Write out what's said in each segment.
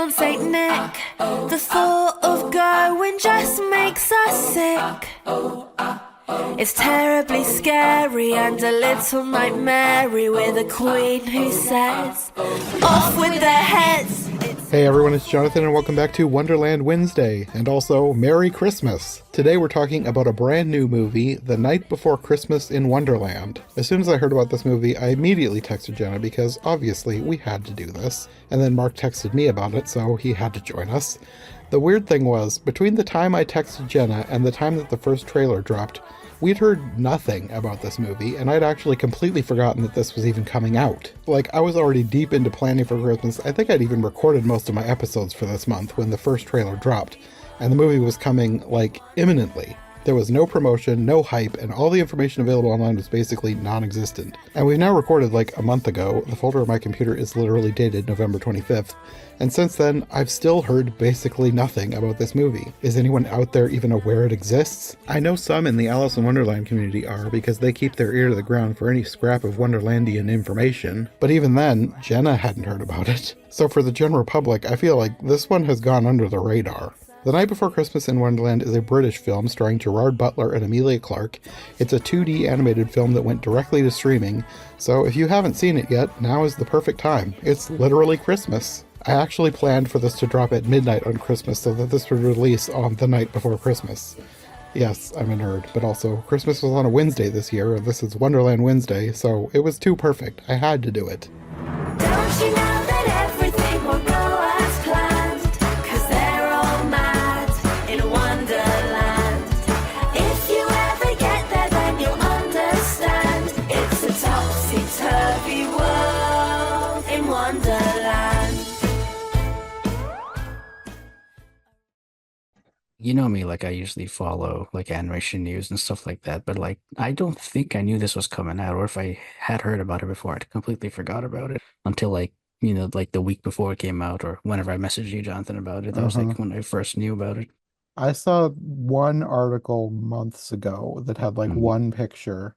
on Saint Nick. The thought of going just makes us sick. It's terribly scary and a little nightmare with a queen who says, off with their heads. Hey everyone, it's Jonathan and welcome back to Wonderland Wednesday, and also Merry Christmas! Today we're talking about a brand new movie, The Night Before Christmas in Wonderland. As soon as I heard about this movie, I immediately texted Jenna because obviously we had to do this, and then Mark texted me about it, so he had to join us. The weird thing was, between the time I texted Jenna and the time that the first trailer dropped, we'd heard nothing about this movie, and I'd actually completely forgotten that this was even coming out. Like, I was already deep into planning for Christmas. I think I'd even recorded most of my episodes for this month when the first trailer dropped, and the movie was coming, like, imminently. There was no promotion, no hype, and all the information available online was basically non-existent. And we've now recorded like a month ago. The folder of my computer is literally dated November 25th. And since then, I've still heard basically nothing about this movie. Is anyone out there even aware it exists? I know some in the Alice in Wonderland community are, because they keep their ear to the ground for any scrap of Wonderlandian information. But even then, Jenna hadn't heard about it. So for the general public, I feel like this one has gone under the radar. The Night Before Christmas in Wonderland is a British film starring Gerard Butler and Emilia Clarke. It's a 2D animated film that went directly to streaming, so if you haven't seen it yet, now is the perfect time. It's literally Christmas. I actually planned for this to drop at midnight on Christmas so that this would release on the night before Christmas. Yes, I'm a nerd, but also Christmas was on a Wednesday this year, and this is Wonderland Wednesday, so it was too perfect. I had to do it. Don't you know that everything will go as planned? 'Cause they're all mad in Wonderland. If you ever get there, then you'll understand. It's a topsy-turvy world in Wonderland. You know me, like I usually follow like animation news and stuff like that, but like I don't think I knew this was coming out, or if I had heard about it before, I completely forgot about it until like the week before it came out, or whenever I messaged you, Jonathan, about it. That was Uh-huh. like when I first knew about it. I saw one article months ago that had like Mhm. one picture,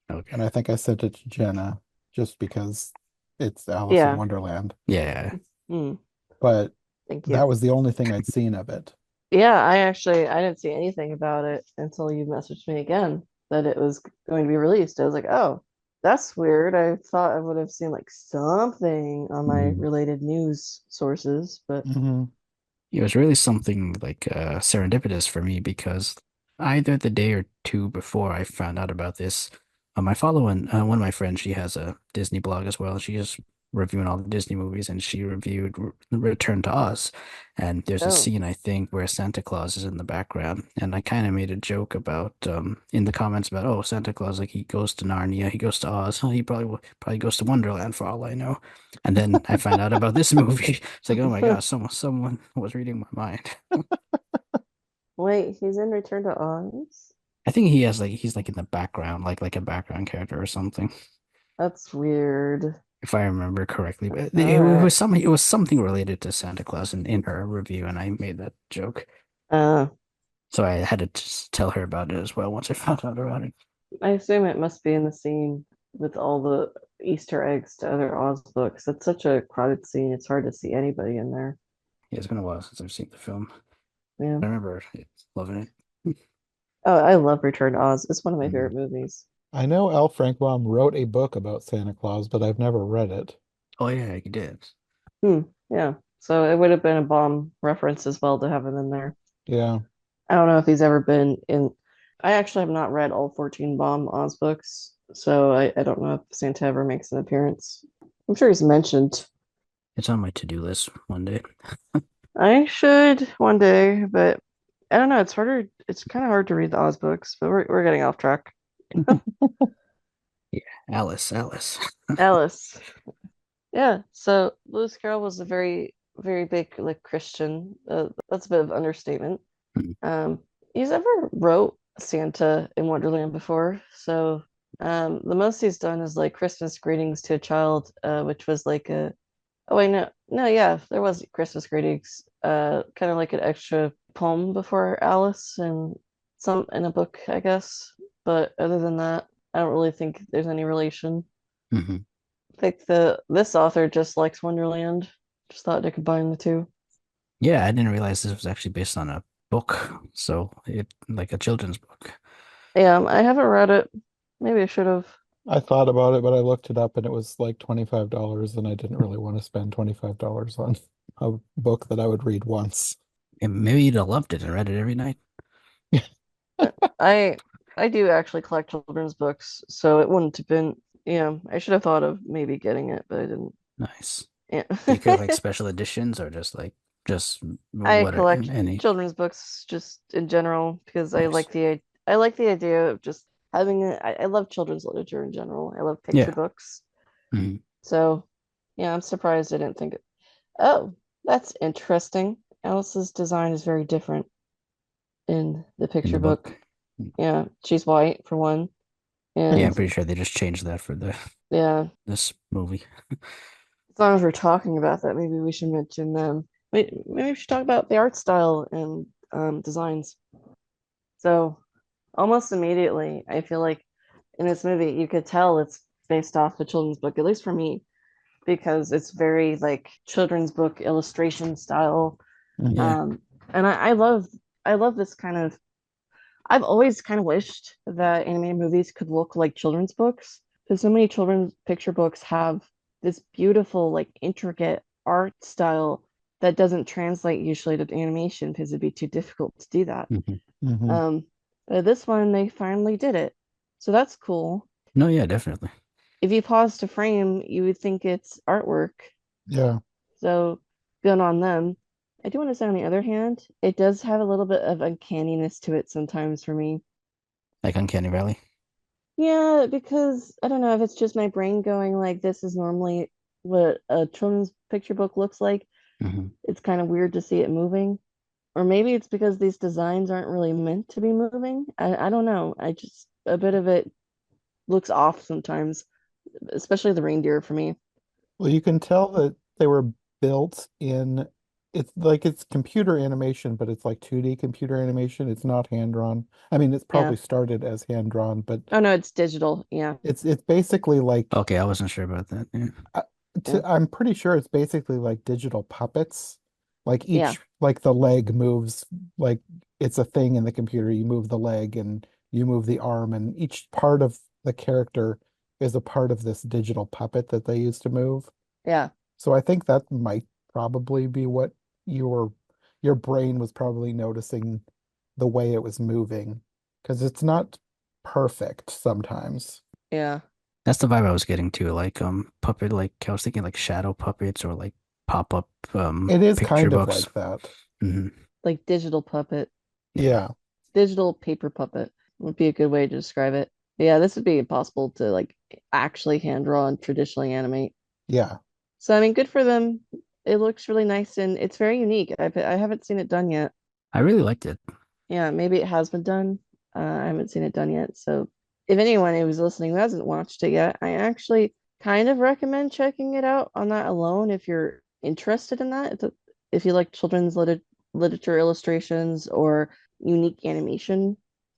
and Okay. I think I sent it to Jenna just because it's Alice in Yeah. Wonderland. Yeah. Mm, But thank you. that was the only thing I'd seen of it. Yeah, I didn't see anything about it until you messaged me again that it was going to be released. I was like, oh, that's weird. I thought I would have seen like something on my Mhm. related news sources, but Hmm. It was really something like serendipitous for me because either the day or two before I found out about this, I follow one of my friends. She has a Disney blog as well. She is reviewing all the Disney movies, and she reviewed Return to Oz. And there's a oh, scene I think where Santa Claus is in the background, and I kind of made a joke about in the comments about, oh, Santa Claus, like he goes to Narnia, he goes to Oz, oh, he probably goes to Wonderland for all I know. And then I find out about this movie. It's like, oh my gosh, someone was reading my mind. wait, he's in Return to Oz? I think he's like in the background, like a background character or something, That's weird. if I remember correctly. But All right. it was something related to Santa Claus in her review, and I made that joke. Uh, So I had to just tell her about it as well once I found out about it. I assume it must be in the scene with all the Easter eggs to other Oz books. It's such a crowded scene, it's hard to see anybody in there. Yeah, it's been a while since I've seen the film. Yeah. I remember loving it. Oh, I love Return to Oz. It's one of my Mhm. favorite movies. I know Al Frankenbaum wrote a book about Santa Claus, but I've never read it. Oh yeah, you did. Hmm. Yeah. So it would have been a bomb reference as well to have him in there. Yeah. I don't know if he's ever been in. I actually have not read all 14 Bomb Oz books, so I don't know if Santa ever makes an appearance. I'm sure he's mentioned. It's on my to-do list one day. I should one day, but I don't know. It's harder. It's kind of hard to read the Oz books, but we're getting off track. Yeah, Alice. Alice. Yeah. So Lewis Carroll was a very, very big like Christian. That's a bit of understatement. Mhm. He's ever wrote Santa in Wonderland before, so the most he's done is like Christmas greetings to a child, which was like a oh wait no yeah there was Christmas greetings, kind of like an extra poem before Alice and some in a book I guess, but other than that I don't really think there's any relation. Mhm. I think this author just likes Wonderland, just thought to combine the two. Yeah, I didn't realize this was actually based on a book, so it like a children's book. Yeah, I haven't read it. Maybe I should have. I thought about it, but I looked it up and it was like $25, and I didn't really want to spend $25 on a book that I would read once. And maybe you'd have loved it and read it every night. I I do actually collect children's books, so it wouldn't have been, yeah, I should have thought of maybe getting it, but I didn't. Nice. Yeah. Do you collect like special editions or just I what are collect any? children's books just in general because Nice. I like the idea of just having I love children's literature in general. I love picture Yeah. books. Mhm. So yeah, I'm surprised I didn't think it. Oh, that's interesting. Alice's design is very different in the In the picture book. book. Mm. Yeah, she's white for one. Yeah, And I'm pretty sure they just changed that for the yeah, this movie. as long as we're talking about that, maybe we should mention maybe we should talk about the art style and designs. So almost immediately, I feel like in this movie you could tell it's based off a children's book, at least for me, because it's very like children's book illustration style. Hmm. Yeah. Um, and I love this kind of I've always kind of wished that animated movies could look like children's books because so many children's picture books have this beautiful, like intricate art style that doesn't translate usually to animation because it'd be too difficult to do that. Hmm. Hmm. Um, this one they finally did it, so that's cool. No, yeah, definitely. If you pause to frame, you would think it's artwork, Yeah. so good on them. I do want to say, on the other hand, it does have a little bit of uncanniness to it sometimes for me. Like Uncanny Valley. Yeah, because I don't know if it's just my brain going like this is normally what a children's picture book looks like. Hmm. It's kind of weird to see it moving. Or maybe it's because these designs aren't really meant to be moving. I don't know. I just a bit of it looks off sometimes, especially the reindeer for me. Well, you can tell that they were built in, it's like it's computer animation, but it's like 2D computer animation. It's not hand drawn. I mean, it's Yeah. probably started as hand drawn, but Oh no, it's digital. Yeah. it's basically like Okay, I wasn't sure about that. Yeah. uh, Yeah. I'm pretty sure it's basically like digital puppets. Like Yeah. each, like the leg moves, like it's a thing in the computer. You move the leg and you move the arm, and each part of the character is a part of this digital puppet that they use to move. Yeah. So I think that might probably be what your brain was probably noticing the way it was moving, because it's not perfect sometimes. Yeah. That's the vibe I was getting too, like puppet, like I was thinking like shadow puppets or like pop-up It is picture kind of books. like that. Hmm. Like digital puppet. Yeah. Digital paper puppet would be a good way to describe it. Yeah, this would be impossible to like actually hand draw and traditionally animate. Yeah. So I mean, good for them. It looks really nice and it's very unique. I haven't seen it done yet. I really liked it. Yeah, maybe it has been done. I haven't seen it done yet. So if anyone who's listening who hasn't watched it yet, I actually kind of recommend checking it out on that alone if you're interested in that. If you like children's literature illustrations or unique animation,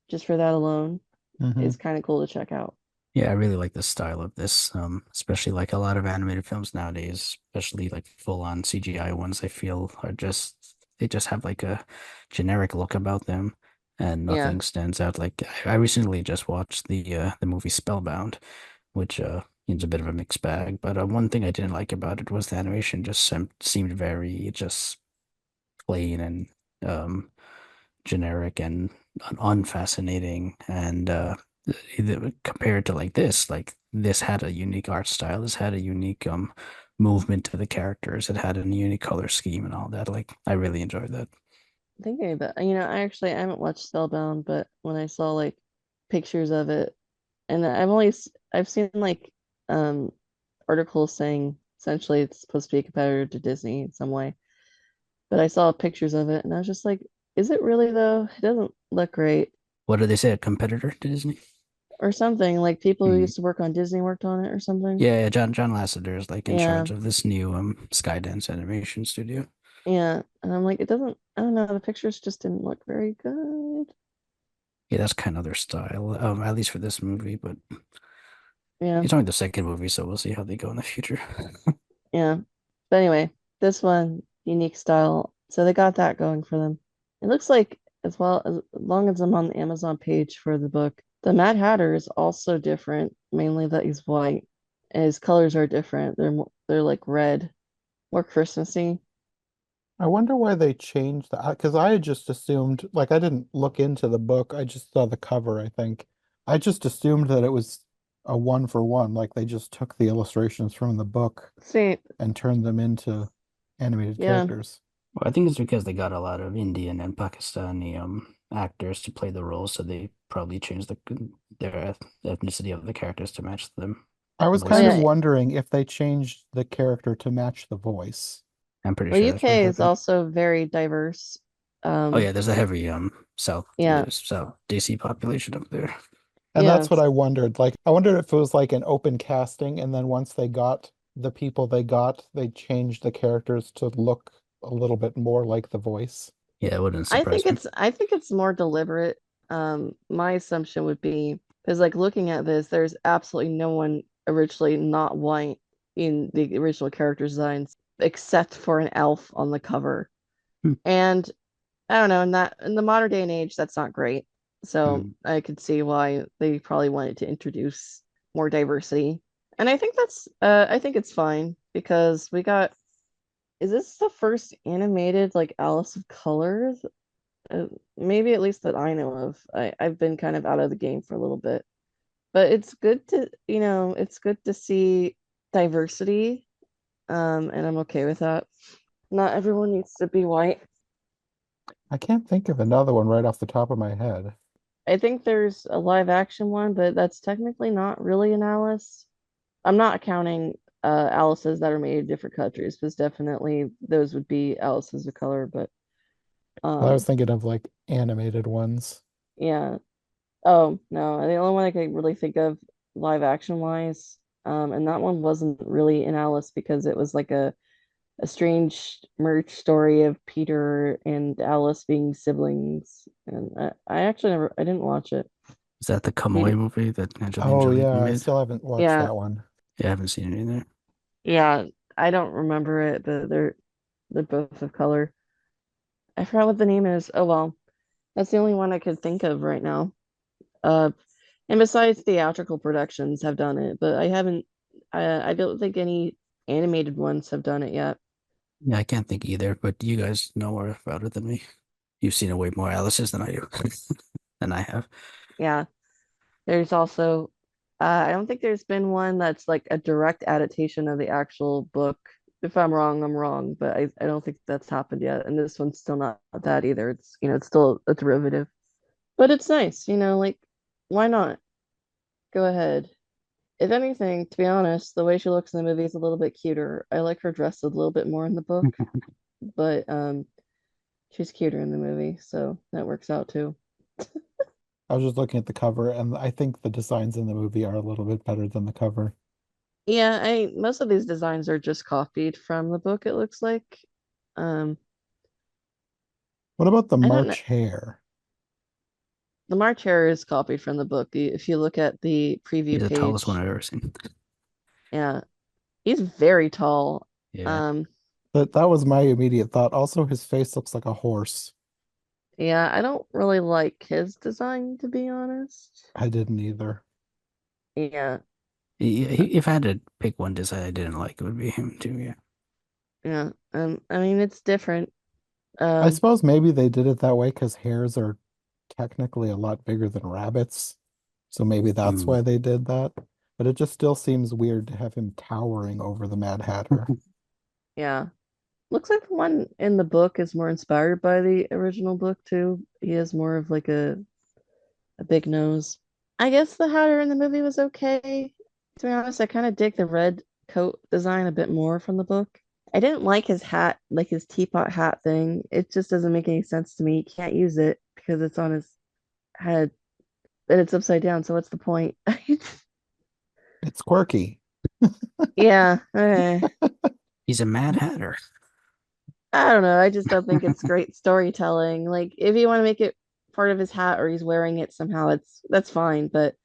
just for that alone, Hmm. it's kind of cool to check out. Yeah, I really like the style of this, especially like a lot of animated films nowadays, especially like full-on CGI ones, I feel are just they just have like a generic look about them and Yeah, nothing stands out. Like I recently just watched the movie Spellbound, which is a bit of a mixed bag, but one thing I didn't like about it was the animation just seemed very just plain and generic and unfascinating and compared to like this had a unique art style, this had a unique movement to the characters, it had a unique color scheme and all that. Like I really enjoyed that. thinking about, I haven't watched Spellbound, but when I saw like pictures of it, and I've seen like um articles saying essentially it's supposed to be a competitor to Disney in some way. But I saw pictures of it and I was just like, is it really though? It doesn't look great. What did they say, a competitor to Disney? Or something like people who Mm. used to work on Disney worked on it or something. Yeah, John Lasseter is like in Yeah, charge of this new Skydance animation studio. yeah. And I'm like, it doesn't, I don't know, the pictures just didn't look very good. Yeah, that's kind of their style, at least for this movie, but Yeah, it's only the second movie, so we'll see how they go in the future. yeah. But anyway, this one, unique style. So they got that going for them. It looks like, as long as I'm on the Amazon page for the book, the Mad Hatter is also different, mainly that he's white. And his colors are different. They're like red, more Christmassy. I wonder why they changed that because I had just assumed, like, I didn't look into the book. I just saw the cover, I think. I just assumed that it was a one for one, like they just took the illustrations from the book See, and turned them into animated yeah, characters. Well, I think it's because they got a lot of Indian and Pakistani actors to play the roles, so they probably changed their ethnicity of the characters to match them I was oh kind of voices. yeah. wondering if they changed the character to match the voice. I'm pretty Well, sure that's what UK is happened. also very diverse. Oh Um, yeah, there's a heavy yeah, South DC population up there. And yeah. that's what I wondered. Like, I wondered if it was like an open casting, and then once they got the people they got, they changed the characters to look a little bit more like the voice. Yeah, it wouldn't surprise me. I think it's more deliberate. My assumption would be because like looking at this, there's absolutely no one originally not white in the original character designs except for an elf on the cover. Hmm. And I don't know, in the modern day and age, that's not great. So Hmm. I could see why they probably wanted to introduce more diversity. And I think it's fine because we got is this the first animated like Alice of Color? Uh, Maybe at least that I know of. I've been kind of out of the game for a little bit, but it's good to, it's good to see diversity. And I'm okay with that. Not everyone needs to be white. I can't think of another one right off the top of my head. I think there's a live action one, but that's technically not really an Alice. I'm not counting Alice's that are made in different countries, because definitely those would be Alice's of color, but I was um thinking of like animated ones. yeah. Oh, no. The only one I could really think of live action wise, and that one wasn't really in Alice because it was like a strange merge story of Peter and Alice being siblings. And I actually I didn't watch it. Is that the Come Away Peter, movie that Angelina Oh Jolie yeah, I made? still haven't watched yeah, that one. Yeah, I haven't seen it either. yeah. I don't remember it, but they're both of color. I forgot what the name is. Oh well, that's the only one I could think of right now. Uh, and besides theatrical productions have done it, but I haven't. I don't think any animated ones have done it yet. Yeah, I can't think either, but you guys know more about it than me. You've seen it way more Alice's than I do, than I have. Yeah, there's also. I don't think there's been one that's like a direct adaptation of the actual book. If I'm wrong, I'm wrong, but I don't think that's happened yet. And this one's still not that either. It's it's still a derivative, but it's nice. Like why not? Go ahead. If anything, to be honest, the way she looks in the movie is a little bit cuter. I like her dressed a little bit more in the book, but she's cuter in the movie, so that works out too. I was just looking at the cover, and I think the designs in the movie are a little bit better than the cover. Yeah, I most of these designs are just copied from the book, it looks like. Um, What about the I don't know. March Hare? The March Hare is copied from the book. If you look at the He's preview the tallest one page, I've ever seen. yeah, he's very tall. Yeah. Um, That was my immediate thought. Also, his face looks like a horse. yeah, I don't really like his design, to be honest. I didn't either. Yeah, If I had to pick one design I didn't like, it would be him too. Yeah. yeah. I mean, it's different. I Um, suppose maybe they did it that way because hares are technically a lot bigger than rabbits. So maybe that's Mm. why they did that. But it just still seems weird to have him towering over the Mad Hatter. yeah. Looks like the one in the book is more inspired by the original book too. He has more of like a big nose. I guess the Hatter in the movie was okay. To be honest, I kind of dig the red coat design a bit more from the book. I didn't like his hat, like his teapot hat thing. It just doesn't make any sense to me. He can't use it because it's on his head and it's upside down. So what's the point? It's quirky. Yeah, He's a Mad Hatter. I don't know. I just don't think it's great storytelling. Like if you want to make it part of his hat or he's wearing it somehow, that's fine. But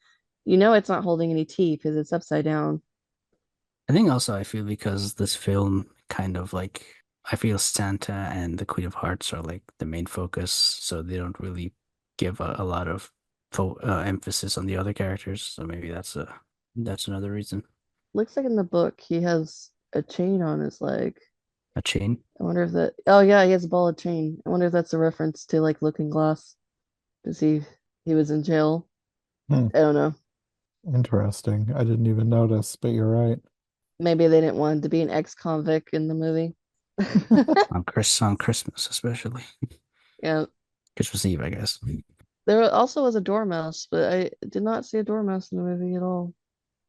it's not holding any teeth because it's upside down. I think also I feel because this film kind of like I feel Santa and the Queen of Hearts are like the main focus, so they don't really give a lot of emphasis on the other characters. So maybe that's another reason. Looks like in the book he has a chain on his leg. A chain. I wonder if that. Oh yeah, he has a ball of chain. I wonder if that's a reference to like Looking Glass because he was in jail. Hmm, I don't know. interesting. I didn't even notice, but you're right. Maybe they didn't want him to be an ex-convict in the movie. On Christmas especially. Yeah, Christmas Eve, I guess. there also was a dormouse, but I did not see a dormouse in the movie at all.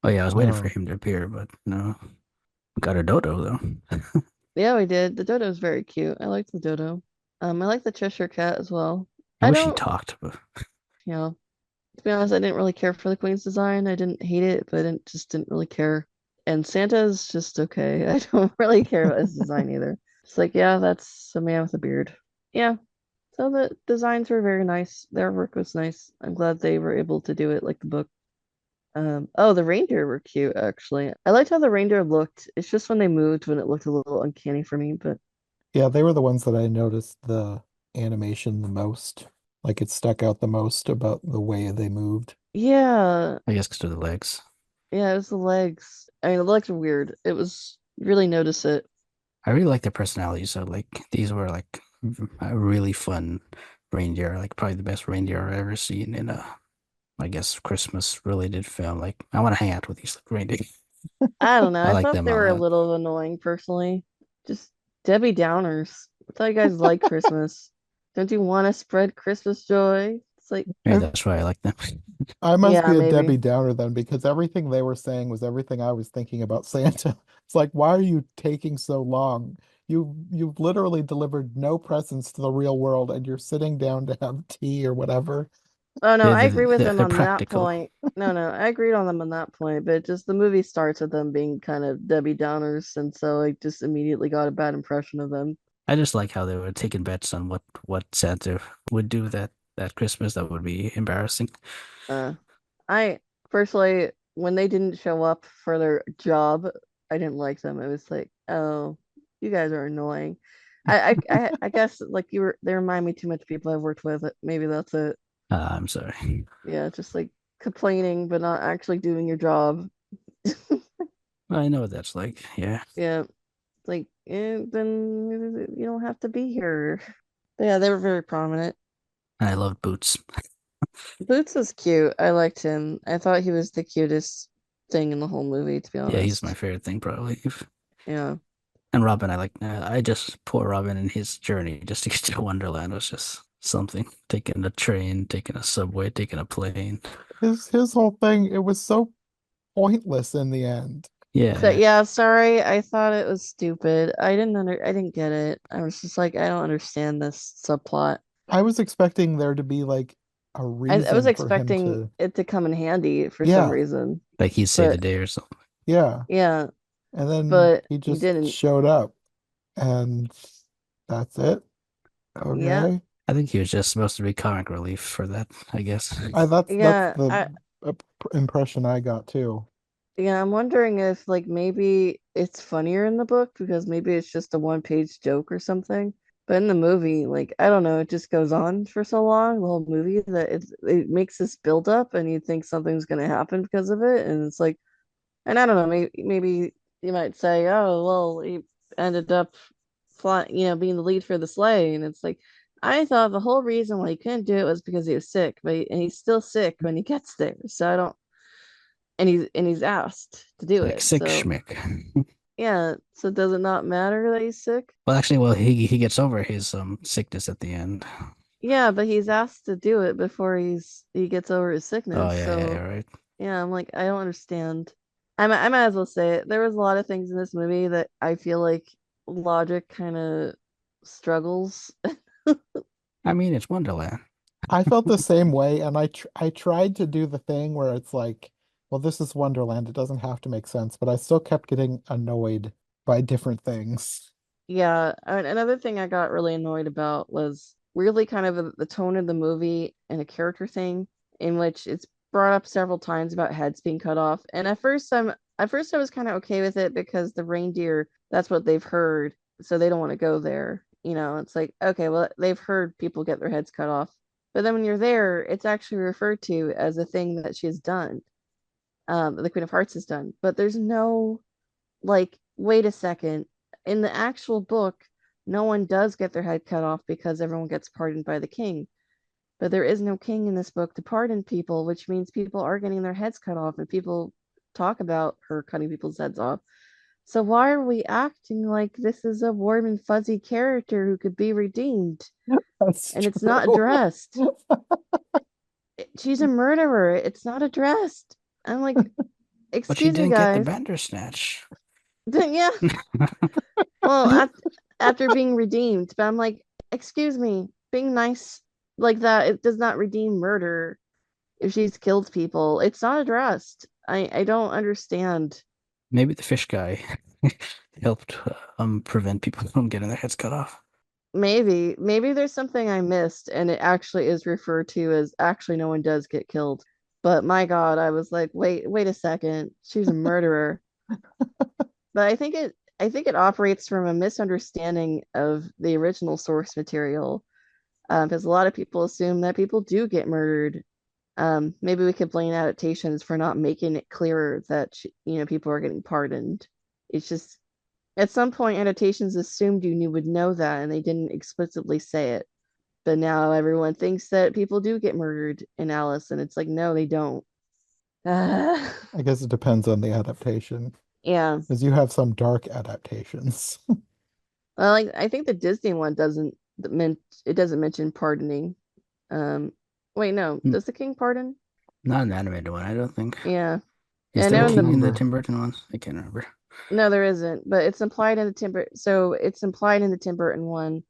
Oh yeah, I was waiting for Oh, him to appear, but no. We got a dodo though. Yeah, we did. The dodo's very cute. I like the dodo. I like the Cheshire cat as well. I I wish he don't, talked, but you know, to be honest, I didn't really care for the Queen's design. I didn't hate it, but I just didn't really care. And Santa's just okay. I don't really care about his design either. It's like, yeah, that's a man with a beard. Yeah. So the designs were very nice. Their work was nice. I'm glad they were able to do it like the book. Oh, the reindeer were cute, actually. I liked how the reindeer looked. It's just when they moved when it looked a little uncanny for me, but yeah, they were the ones that I noticed the animation the most. Like it stuck out the most about the way they moved. yeah, I guess because of the legs. yeah, it was the legs. I mean, the legs were weird. It was really notice it. I really like their personalities. So like these were like a really fun reindeer, like probably the best reindeer I've ever seen in a, I guess, Christmas related film. Like I want to hang out with these reindeer. I don't know. I I like thought them they a were a lot. little annoying personally. Just Debbie Downers. I thought you guys like Christmas. Don't you want to spread Christmas joy? It's like, Maybe I that's why I like them. I must yeah, be a maybe. Debbie Downer then because everything they were saying was everything I was thinking about Santa. It's like, why are you taking so long? You've literally delivered no presents to the real world and you're sitting down to have tea or whatever. Oh no, They're, I agree with them they're on that practical. point. No, no, I agreed on them on that point, but just the movie starts with them being kind of Debbie Downers, and so I just immediately got a bad impression of them. I just like how they were taking bets on what Santa would do that Christmas that would be embarrassing. Uh, I personally, when they didn't show up for their job, I didn't like them. It was like, oh, you guys are annoying. I guess like they remind me too much people I've worked with. Maybe that's it. I'm sorry. Yeah, just like complaining but not actually doing your job. I know what that's like. Yeah. Yeah, like then you don't have to be here. But yeah, they were very prominent. And I love Boots. Boots was cute. I liked him. I thought he was the cutest thing in the whole movie, to be Yeah, he's my honest. favorite thing probably. Yeah. And Robin, I just poor Robin and his journey just to get to Wonderland was just something. Taking a train, taking a subway, taking a plane. His whole thing, it was so pointless in the end. So Yeah. yeah, sorry. I thought it was stupid. I didn't get it. I was just like, I don't understand this subplot. I was expecting there to be like a I was reason for him expecting to, it to come in handy for some yeah, reason. Like he saved the But day or something. yeah. yeah, And then but he he just didn't. showed up and that's it. Yeah. Okay. I think he was just supposed to be comic relief for that, I guess. That's Yeah, the uh, impression I got too. yeah, I'm wondering if like maybe it's funnier in the book because maybe it's just a one-page joke or something. But in the movie, like I don't know, it just goes on for so long, the whole movie, that it makes this build up and you think something's gonna happen because of it. And it's like, and I don't know, maybe you might say, oh, well, he ended up flying, being the lead for the sleigh. And it's like, I thought the whole reason why he couldn't do it was because he was sick, and he's still sick when he gets there. So I don't, and he's asked to It's do like it. sick So schmick. yeah, so does it not matter that he's sick? Well, actually, well, he gets over his sickness at the end. Yeah, but he's asked to do it before he gets over his Oh sickness. yeah, So right. yeah, I'm like, I don't understand. I might as well say it. There was a lot of things in this movie that I feel like logic kind of struggles. I mean, it's Wonderland. I felt the same way, and I tried to do the thing where it's like, well, this is Wonderland. It doesn't have to make sense, but I still kept getting annoyed by different things. Yeah, another thing I got really annoyed about was weirdly kind of the tone of the movie and a character thing in which it's brought up several times about heads being cut off. And at first I was kind of okay with it because the reindeer, that's what they've heard. so they don't want to go there. It's like, okay, well, they've heard people get their heads cut off. But then when you're there, it's actually referred to as a thing that she has done, the Queen of Hearts has done. But there's no, like, wait a second. In the actual book, no one does get their head cut off because everyone gets pardoned by the king. But there is no king in this book to pardon people, which means people are getting their heads cut off, and people talk about her cutting people's heads off. So why are we acting like this is a warm and fuzzy character who could be redeemed? That's And it's not true. addressed. She's a murderer. It's not addressed. I'm like, But she excuse me, didn't get the guys. Bandersnatch. Yeah. Well, after being redeemed, but I'm like, excuse me, being nice like that, it does not redeem murder if she's killed people. It's not addressed. I don't understand. Maybe the fish guy helped prevent people from getting their heads cut off. Maybe there's something I missed and it actually is referred to as actually no one does get killed. But my God, I was like, wait a second. She's a murderer. But I think it operates from a misunderstanding of the original source material. Because a lot of people assume that people do get murdered. Maybe we could blame adaptations for not making it clearer that people are getting pardoned. It's just at some point adaptations assumed you would know that and they didn't explicitly say it. But now everyone thinks that people do get murdered in Alice, and it's like, no, they don't. I guess it depends on the adaptation, Yeah. because you have some dark adaptations. Well, like I think the Disney one doesn't mention pardoning. Um, Wait, no, Hmm, does the king pardon? Not an animated one, I don't think. Yeah. Is I there I a know don't in the king in the remember. Tim Burton ones? I can't remember. No, there isn't, but it's implied in the Tim Burton one.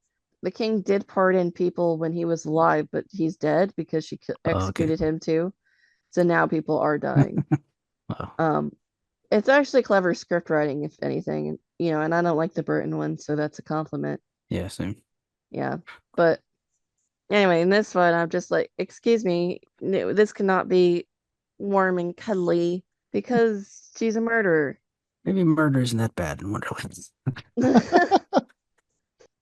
The king did pardon people when he was alive, but he's dead because she Oh, okay. executed him too. So now people are dying. Oh, Um, it's actually clever script writing, if anything, and I don't like the Burton one, so that's a compliment. yeah, same. Yeah, but anyway, in this one, I'm just like, excuse me, no, this cannot be warm and cuddly because she's a murderer. Maybe murder isn't that bad in Wonderland.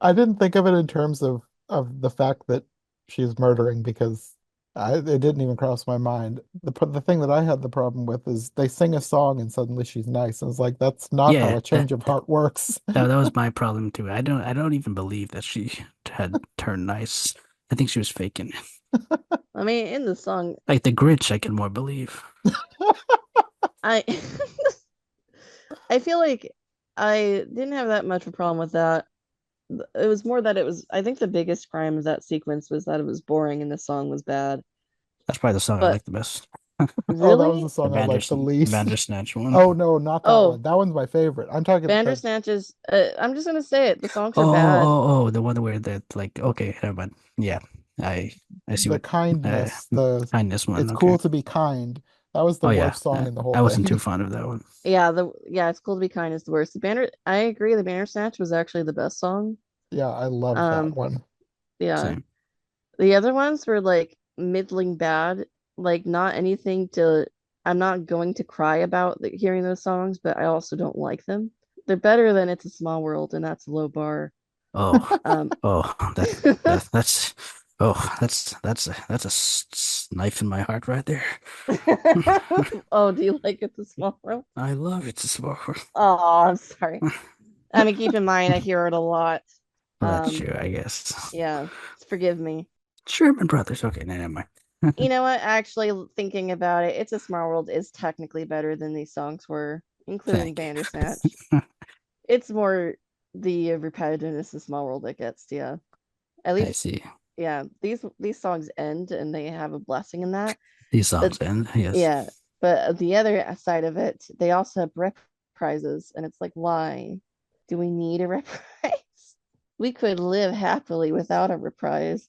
I didn't think of it in terms of the fact that she's murdering, because it didn't even cross my mind. The thing that I had the problem with is they sing a song and suddenly she's nice. And it's like, that's not how Yeah, a change of heart works. that was my problem too. I don't even believe that she had turned nice. I think she was faking it. I mean, in the song, Like the Grinch, I can more believe. I I feel like I didn't have that much of a problem with that. It was more that I think the biggest crime of that sequence was that it was boring and the song was bad. That's probably the song I But like the best. Oh, that was the really? The song I liked the least. Bandersnatch one. Oh no, not that Oh, one. That one's my favorite. I'm talking Bandersnatch, I'm just gonna say it. The songs Oh, are bad. the one where that like okay, never mind. Yeah, I I see the what kindness, the kindness one. it's Okay. cool to be kind. That was the Oh yeah, worst song in the whole I wasn't too thing. fond of that one. It's cool to be kind is the worst. I agree. The Bandersnatch was actually the best song. Yeah, I loved that Um, one. yeah. Same. The other ones were like middling bad, like not anything to. I'm not going to cry about hearing those songs, but I also don't like them. They're better than It's a Small World, and that's a low bar. Oh, Um, oh, that's oh, that's knife in my heart right there. oh, do you like It's a Small World? I love it. It's more. Oh, I'm sorry. I mean, keep in mind, I hear it a lot. Well, that's Um, true, I guess. yeah, forgive me. Sherman Brothers. Okay, no, never mind. You know what? Actually, thinking about it, It's a Small World is technically better than these songs were, including Thank Bandersnatch. you. It's more the repetitiveness of Small World that gets, yeah. At I least, see. yeah, these songs end and they have a blessing in that. These But songs end. Yes. yeah, but the other side of it, they also have reprises, and it's like, why do we need a reprise? We could live happily without a reprise.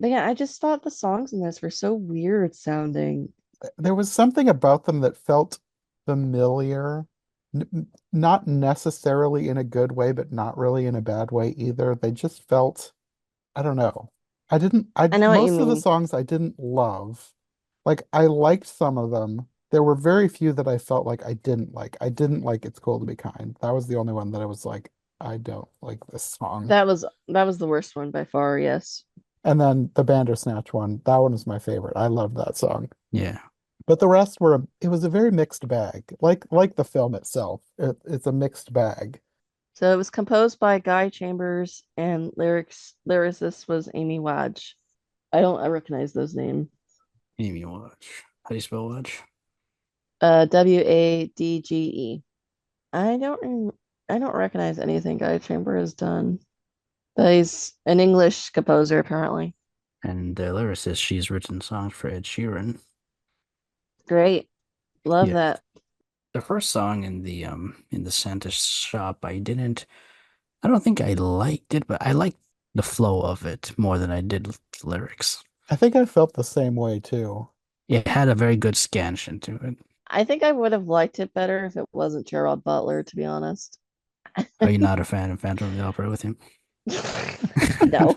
But yeah, I just thought the songs in this were so weird sounding. There was something about them that felt familiar, not necessarily in a good way, but not really in a bad way either. They just felt, I don't know. I know what you Most of the mean. songs I didn't love. Like, I liked some of them. There were very few that I felt like I didn't like. I didn't like It's Cool to Be Kind. That was the only one that I was like, I don't like this song. That was the worst one by far, yes. And then the Bandersnatch one, that one is my favorite. I love that song. Yeah. But the rest were, it was a very mixed bag. Like the film itself. It's a mixed bag. So it was composed by Guy Chambers and lyricist was Amy Wadge. I recognize those names. Amy Watch. How do you spell Watch? Wadge. I don't recognize anything Guy Chambers has done. But he's an English composer apparently. And the lyricist, she's written songs for Ed Sheeran. Great. Love Yeah. that. The first song in the Santa shop, I don't think I liked it, but I liked the flow of it more than I did the lyrics. I think I felt the same way too. It had a very good scansion to it. I think I would have liked it better if it wasn't Gerald Butler, to be honest. Are you not a fan of Phantom of the Opera with him? No.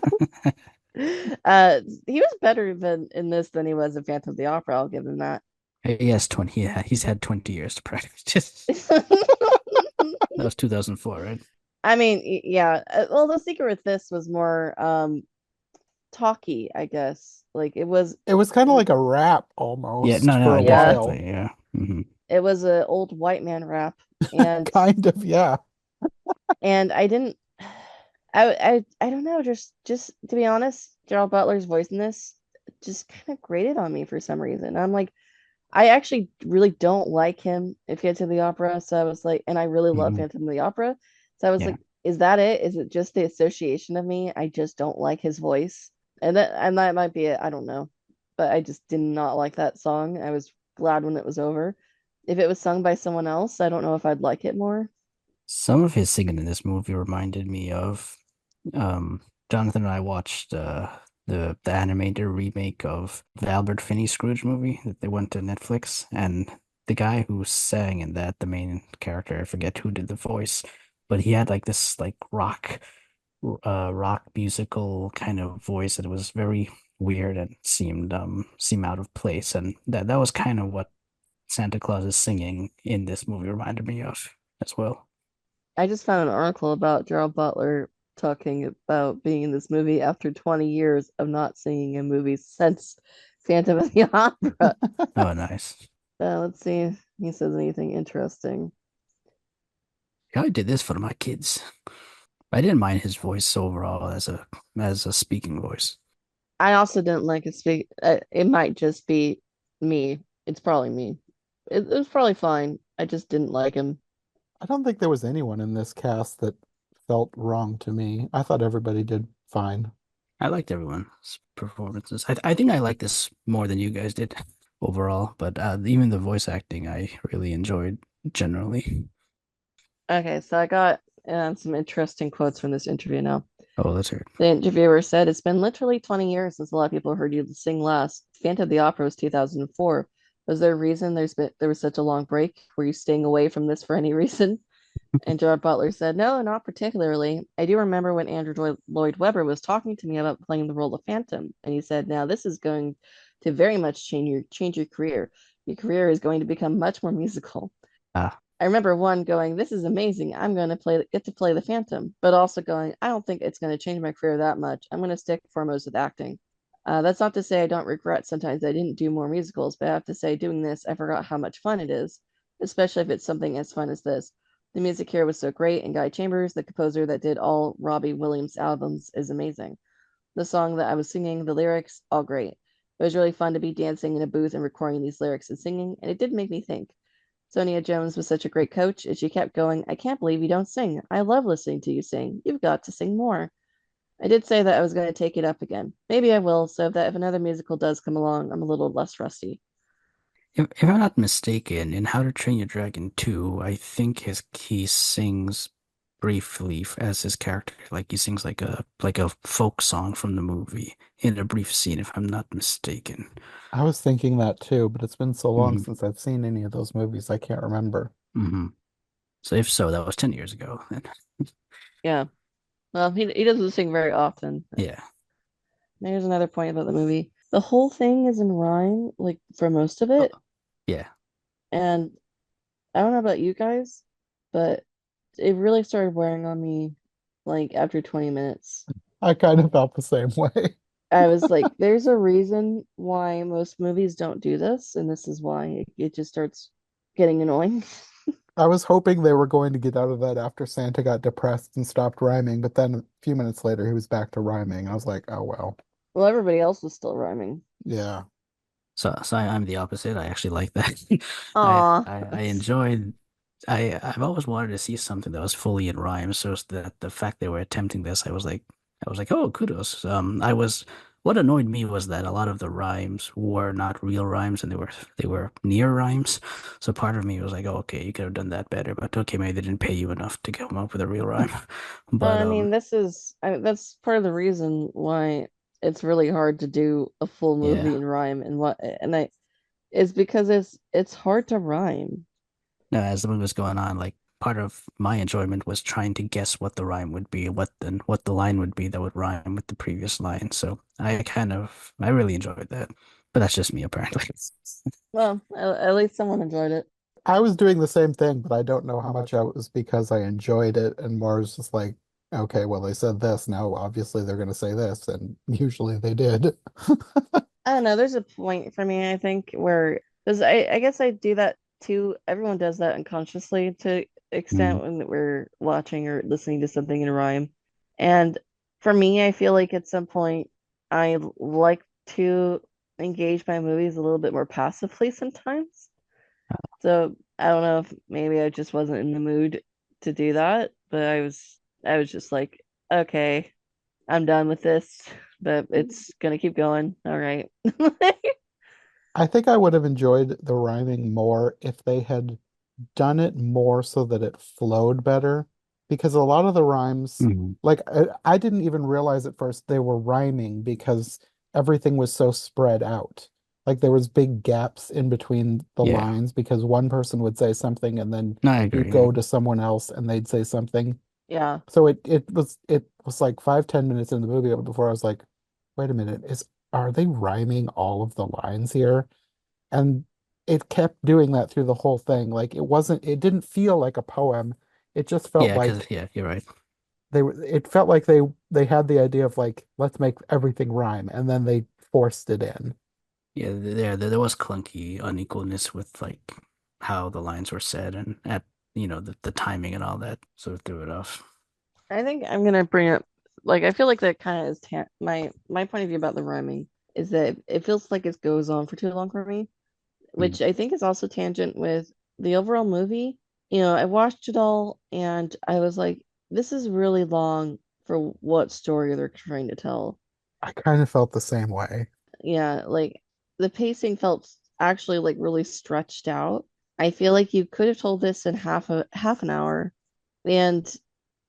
He was better than in this than he was in Phantom of the Opera. I'll give him that. He has 20, yeah, he's had 20 years to practice. That was 2004, right? I mean, yeah. Well, the secret with this was more talky, I guess. Like It was kind of like a rap Yeah, almost no, for no, a yeah, while. definitely, yeah. it was a old white man rap, and Kind of, yeah. I didn't. I don't know. Just to be honest, Gerald Butler's voice in this just kind of grated on me for some reason. I'm like, I actually really don't like him in Phantom of the Opera. So I was like, and I really love Hmm. Phantom of the Opera. So I was Yeah. like, is that it? Is it just the association of me? I just don't like his voice. And that might be it. I don't know. But I just did not like that song. I was glad when it was over. If it was sung by someone else, I don't know if I'd like it more. Some of his singing in this movie reminded me of um Jonathan and I watched the animated remake of the Albert Finney Scrooge movie that they went to Netflix, and the guy who sang in that, the main character, I forget who did the voice, but he had like this like rock musical kind of voice that was very weird and seemed out of place, and that was kind of what Santa Claus is singing in this movie reminded me of as well. I just found an article about Gerald Butler talking about being in this movie after 20 years of not seeing a movie since Phantom of the Opera. Oh, nice. Let's see if he says anything interesting. Yeah, I did this for my kids. I didn't mind his voice overall as a speaking voice. I also didn't like his speak. It might just be me. It's probably me. It was probably fine. I just didn't like him. I don't think there was anyone in this cast that felt wrong to me. I thought everybody did fine. I liked everyone's performances. I think I liked this more than you guys did overall, but even the voice acting I really enjoyed generally. Okay, so I got some interesting quotes from this interview now. Oh, let's hear it. The interviewer said, "It's been literally 20 years since a lot of people heard you sing last. Phantom of the Opera was 2004. Was there a reason there was such a long break? Were you staying away from this for any reason?" And Gerard Butler said, "No, not particularly. I do remember when Andrew Lloyd Webber was talking to me about playing the role of Phantom, and he said, 'Now this is going to very much change your career. Your career is going to become much more musical.'" Ah, I remember one going, "This is amazing. I'm going to get to play the Phantom," but also going, "I don't think it's going to change my career that much. I'm going to stick foremost with acting." That's not to say I don't regret sometimes I didn't do more musicals, but I have to say, doing this, I forgot how much fun it is, especially if it's something as fun as this. The music here was so great, and Guy Chambers, the composer that did all Robbie Williams albums, is amazing. The song that I was singing, the lyrics, all great. It was really fun to be dancing in a booth and recording these lyrics and singing, and it did make me think. Sonia Jones was such a great coach, and she kept going, "I can't believe you don't sing. I love listening to you sing. You've got to sing more." I did say that I was going to take it up again. Maybe I will, so that if another musical does come along, I'm a little less rusty. if I'm not mistaken, in How to Train Your Dragon 2, I think he sings briefly as his character. Like he sings like a folk song from the movie in a brief scene, if I'm not mistaken. I was thinking that too, but it's been so long Hmm. since I've seen any of those movies, I can't remember. Hmm. So if so, that was 10 years ago then. Yeah. Well, he doesn't sing very often. Yeah. There's another point about the movie. The whole thing is in rhyme, like for most of Oh, it. yeah. And I don't know about you guys, but it really started wearing on me like after 20 minutes. I kind of felt the same way. I was like, there's a reason why most movies don't do this, and this is why it just starts getting annoying. I was hoping they were going to get out of that after Santa got depressed and stopped rhyming, but then a few minutes later he was back to rhyming. I was like, oh well. Well, everybody else was still rhyming. Yeah. I'm the opposite. I actually like that. Aw. I enjoyed. I've always wanted to see something that was fully in rhyme. So it's that the fact they were attempting this, I was like, oh, kudos. What annoyed me was that a lot of the rhymes were not real rhymes, and they were near rhymes. So part of me was like, oh, okay, you could have done that better. But okay, maybe they didn't pay you enough to come up with a real rhyme. But I mean, that's part of the reason why it's really hard to do a full movie yeah. in rhyme and what and I is because it's hard to rhyme. No, as the movie was going on, like part of my enjoyment was trying to guess what the rhyme would be, what the line would be that would rhyme with the previous line. So I really enjoyed that. But that's just me apparently. Well, at least someone enjoyed it. I was doing the same thing, but I don't know how much I was because I enjoyed it and more was just like, okay, well, they said this. Now, obviously, they're going to say this, and usually they did. I don't know. There's a point for me, I think, where because I guess I do that too. Everyone does that unconsciously to Mm. extent when we're watching or listening to something in rhyme. And for me, I feel like at some point I like to engage my movies a little bit more passively sometimes. So I don't know if maybe I just wasn't in the mood to do that, but I was just like, okay, I'm done with this, but it's gonna keep going. All right. I think I would have enjoyed the rhyming more if they had done it more so that it flowed better. Because a lot of the rhymes, Mhm. like I didn't even realize at first they were rhyming because everything was so spread out. Like there was big gaps in between the Yeah. lines because one person would say something and then No, I you agree. Yeah. go to someone else and they'd say something. Yeah. So it was like 5, 10 minutes in the movie before I was like, wait a minute, is are they rhyming all of the lines here? And it kept doing that through the whole thing. Like it didn't feel like a poem. It just felt like Yeah, you're right. it felt like they had the idea of like, let's make everything rhyme, and then they forced it in. Yeah, there was clunky unequalness with like how the lines were said and at the timing and all that sort of threw it off. I think I'm gonna bring up like I feel like that kind of is my point of view about the rhyming is that it feels like it goes on for too long for me, Mm. which I think is also tangent with the overall movie. I watched it all and I was like, this is really long for what story they're trying to tell. I kind of felt the same way. Yeah, like the pacing felt actually like really stretched out. I feel like you could have told this in half an hour, and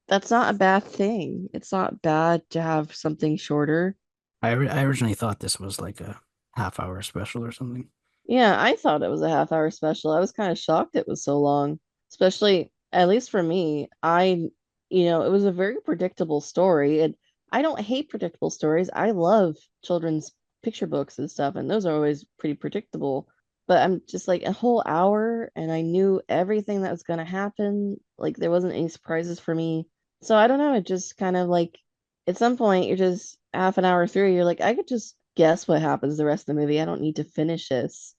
that's not a bad thing. It's not bad to have something shorter. I originally thought this was like a half-hour special or something. Yeah, I thought it was a half hour special. I was kind of shocked it was so long, especially at least for me. It was a very predictable story, and I don't hate predictable stories. I love children's picture books and stuff, and those are always pretty predictable. But I'm just like a whole hour, and I knew everything that was going to happen. Like there wasn't any surprises for me. So I don't know. It just kind of like at some point you're just half an hour through, you're like, I could just guess what happens the rest of the movie. I don't need to finish this.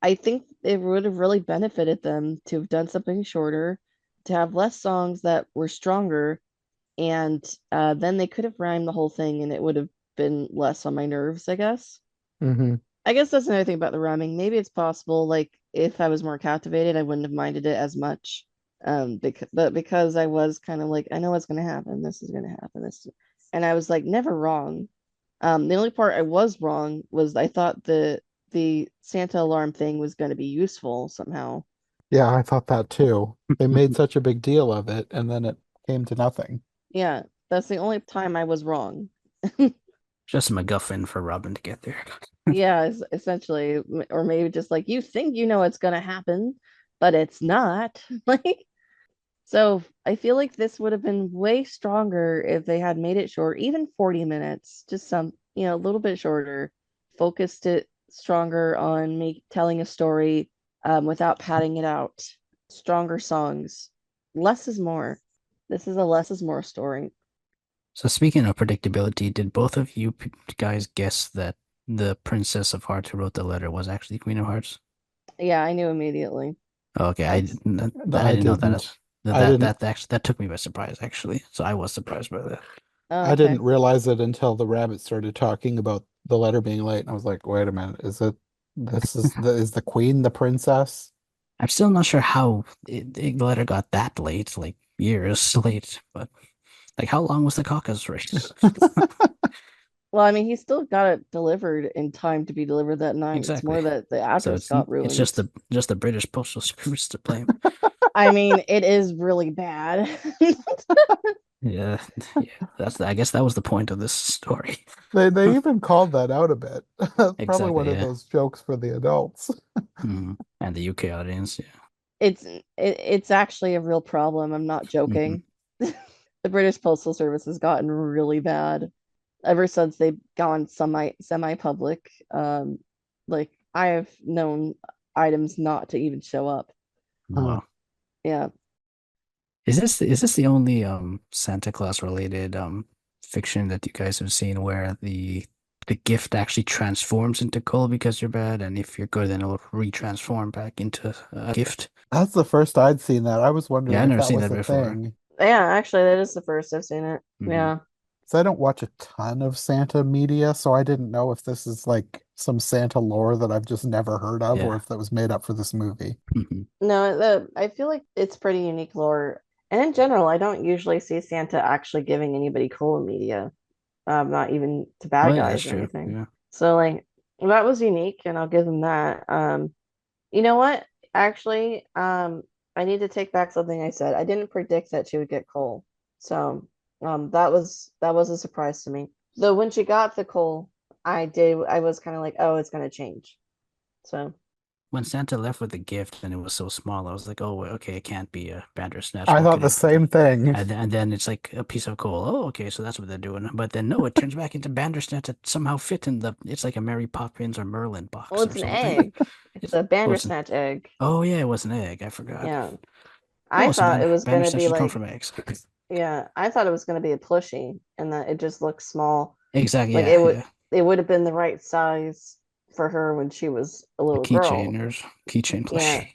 I think it would have really benefited them to have done something shorter, to have less songs that were stronger, and then they could have rhymed the whole thing and it would have been less on my nerves, I guess. Hmm. I guess that's another thing about the rhyming. Maybe it's possible, like, if I was more captivated, I wouldn't have minded it as much. Because I was kind of like, I know what's going to happen. This is going to happen. And I was like, never wrong. The only part I was wrong was I thought the Santa alarm thing was going to be useful somehow. Yeah, I thought that too. They made such a big deal of it, and then it came to nothing. Yeah, that's the only time I was wrong. Just a MacGuffin for Robin to get there. Yeah, essentially, or maybe just like you think you know what's going to happen, but it's not. Like, so I feel like this would have been way stronger if they had made it short, even 40 minutes, just a little bit shorter, focused it stronger on telling a story without padding it out. Stronger songs. Less is more. This is a less is more story. So speaking of predictability, did both of you guys guess that the Princess of Hearts who wrote the letter was actually Queen of Hearts? Yeah, I knew immediately. Oh, okay, That's I I didn't know that. didn't. I didn't. That actually that took me by surprise actually. So I was surprised by that. oh, I okay. didn't realize it until the rabbit started talking about the letter being late, and I was like, "Wait a minute, is it? Is the queen the princess?" I'm still not sure how the letter got that late, like years late. But like, how long was the caucus race? Well, I mean, he still got it delivered in time to be delivered that night. It's Exactly. more that the So address got it's ruined. just the British Postal Service to blame. I mean, it is really bad. Yeah, yeah. I guess that was the point of this story. They even called that out a bit. That's probably Exactly. one of Yeah. those jokes for the adults. And the UK audience. Yeah. It's actually a real problem. I'm not Hmm. joking. The British Postal Service has gotten really bad ever since they've gone semi public. Like I have known items not to even show up. Huh. Wow. Yeah. Is this the only Santa Claus related fiction that you guys have seen where the gift actually transforms into coal because you're bad, and if you're good, then it'll retransform back into a gift? That's the first I'd seen that. I was Yeah, wondering I've if never that seen was that a before. thing. Yeah, actually that is the first I've seen it. Hmm. Yeah. So I don't watch a ton of Santa media, so I didn't know if this is like some Santa lore that I've just never heard of, or Yeah. if that was made up for this movie. Hmm. No, I feel like it's pretty unique lore. And in general, I don't usually see Santa actually giving anybody cool in media. Not even to Oh bad yeah, that's guys or true. anything. Yeah. So like that was unique and I'll give them that. You know what? Actually, I need to take back something I said. I didn't predict that she would get coal. So that was a surprise to me. Though when she got the coal, I was kind of like, oh, it's gonna change. So When Santa left with the gift and it was so small, I was like, oh, okay, it can't be a Bandersnatch. I What thought could the it be? same thing. And then it's like a piece of coal. Oh, okay, so that's what they're doing. But then no, it turns back into Bandersnatch that somehow fit in the. It's like a Mary Poppins or Merlin well, box or it's an something. egg. It's a Oh, it's an, Bandersnatch egg. oh yeah, it was an egg. I forgot. Yeah. I Oh, so thought it was gonna be Bandersnatches come like from eggs. yeah, I thought it was gonna be a plushie and that it just looked small. Exactly. Like Yeah, yeah. it would have been the right size for her when she was a A little keychain girl. or keychain Yeah. plushie.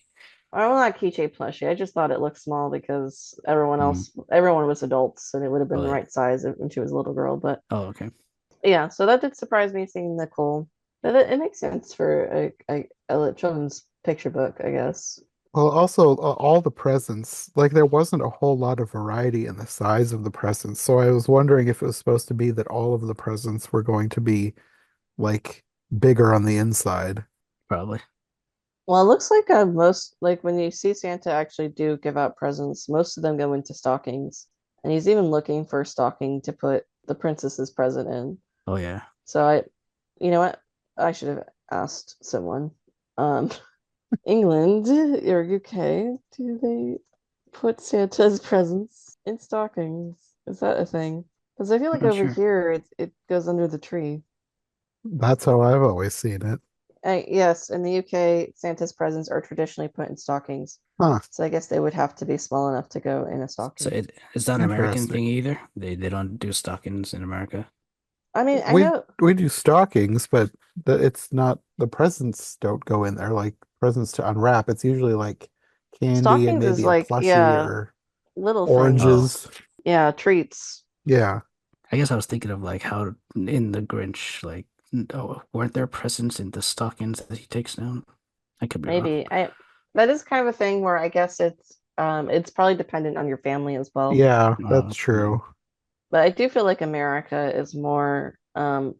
Well, not keychain plushie. I just thought it looked small because Mm. everyone was adults, and it would have been Oh the yeah. right size when she was a little girl. But Oh okay. yeah, so that did surprise me seeing Nicole. But it makes sense for a children's picture book, I guess. Well, also all the presents, like there wasn't a whole lot of variety in the size of the presents. So I was wondering if it was supposed to be that all of the presents were going to be like bigger on the inside. Probably. Well, it looks like most like when you see Santa actually do give out presents, most of them go into stockings, and he's even looking for a stocking to put the princess's present in. Oh yeah. So you know what? I should have asked someone. Um, England or UK, do they put Santa's presents in stockings? Is that a thing? Because I feel like Not over sure. here it goes under the tree. That's how I've always seen it. Yes, in the UK, Santa's presents are traditionally put in stockings. Huh, So I guess they would have to be small enough to go in a So stocking. it's not an American interesting. thing either. They don't do stockings in America. I mean, I We know we do stockings, but it's not the presents don't go in there like presents to unwrap. It's usually like candy and stockings is maybe a like, plushie yeah, or little Oh, things. oranges. Yeah, treats. Yeah. I guess I was thinking of like how in the Grinch, like, oh, weren't there presents in the stockings that he takes down? I could be wrong. Maybe. I That is kind of a thing where I guess it's probably dependent on your family as well. Yeah, that's Mm, true. But I do feel like America is more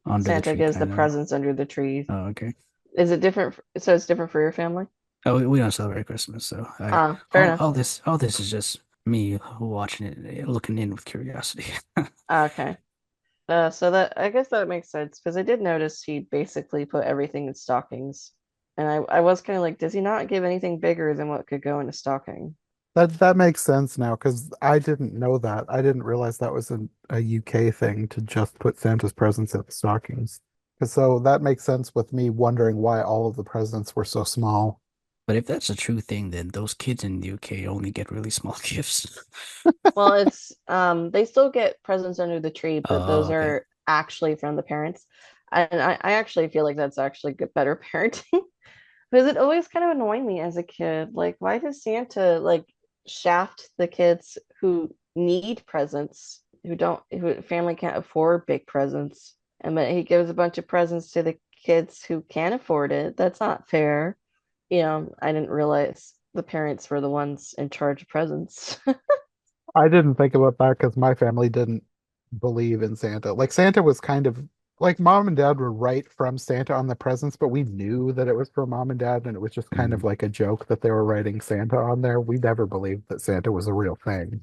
under the Santa tree gives the kind of. presents under the tree. Oh, okay. Is it different? So it's different for your family? Oh, we don't celebrate Christmas, so I Ah, fair enough. all this is just me watching it, looking in with curiosity. Ah, okay. So that I guess that makes sense because I did notice he basically put everything in stockings. And I was kind of like, does he not give anything bigger than what could go in a stocking? That makes sense now because I didn't know that. I didn't realize that was a UK thing to just put Santa's presents in the stockings. So that makes sense with me wondering why all of the presents were so small. But if that's a true thing, then those kids in the UK only get really small gifts. Well, it's they still get presents under the tree, but Oh, those okay. are actually from the parents. And I actually feel like that's actually good, better parenting because it always kind of annoyed me as a kid. Like, why does Santa like shaft the kids who need presents, who family can't afford big presents, and but he gives a bunch of presents to the kids who can afford it? That's not fair. I didn't realize the parents were the ones in charge of presents. I didn't think about that because my family didn't believe in Santa. Like Santa was kind of like mom and dad were right from Santa on the presents, but we knew that it was for mom and dad, and it was just kind Mm, of like a joke that they were writing Santa on there. We never believed that Santa was a real thing.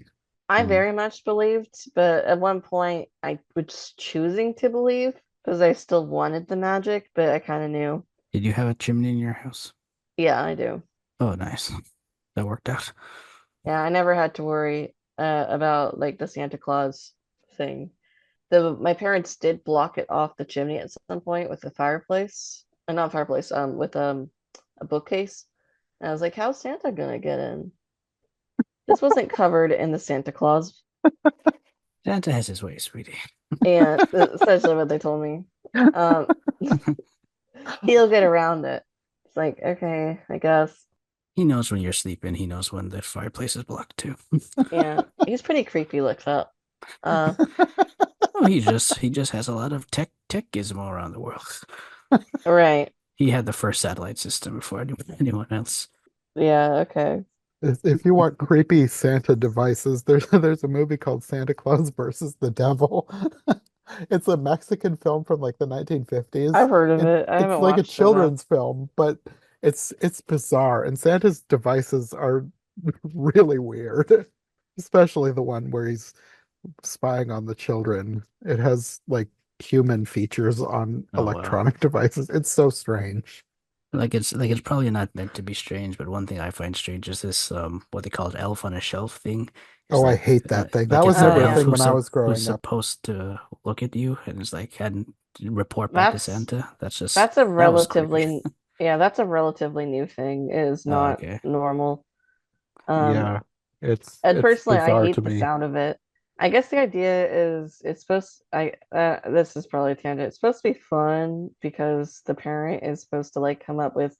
I mm. very much believed, but at one point I was choosing to believe because I still wanted the magic, but I kind of knew. Did you have a chimney in your house? Yeah, I do. Oh, nice. That worked out. Yeah, I never had to worry about like the Santa Claus thing. My parents did block it off the chimney at some point with a fireplace, not fireplace, with a bookcase. And I was like, how's Santa gonna get in? This wasn't covered in the Santa Claus, Santa has his way, sweetie. and essentially what they told me. Um, he'll get around it. It's like, okay, I guess. He knows when you're sleeping. He knows when the fireplace is blocked too. Yeah, he's pretty creepy looks up. Uh, Oh, he just has a lot of tech gizmo around the world. right. He had the first satellite system before anyone else. Yeah, okay. If you want creepy Santa devices, there's a movie called Santa Claus versus the Devil. It's a Mexican film from like the I've 1950s. heard of It it. I it's haven't like a watched it though. children's film, but it's bizarre. And Santa's devices are really weird, especially the one where he's spying on the children. It has like human features on Oh wow. electronic devices. It's so strange. Like it's probably not meant to be strange, but one thing I find strange is this what they call it elf on a shelf thing. It's Oh, I hate that thing. That like was it's an never a elf Yeah. thing when I was who's growing up. supposed to look at you and it's like and report back to That's Santa. That's just that's a that was creepy. relatively yeah, that's a relatively new thing. It is Oh, not okay. normal. Um, Yeah, and it's personally, I bizarre to hate the me. sound of it. I guess the idea is it's supposed I this is probably a tangent. It's supposed to be fun because the parent is supposed to like come up with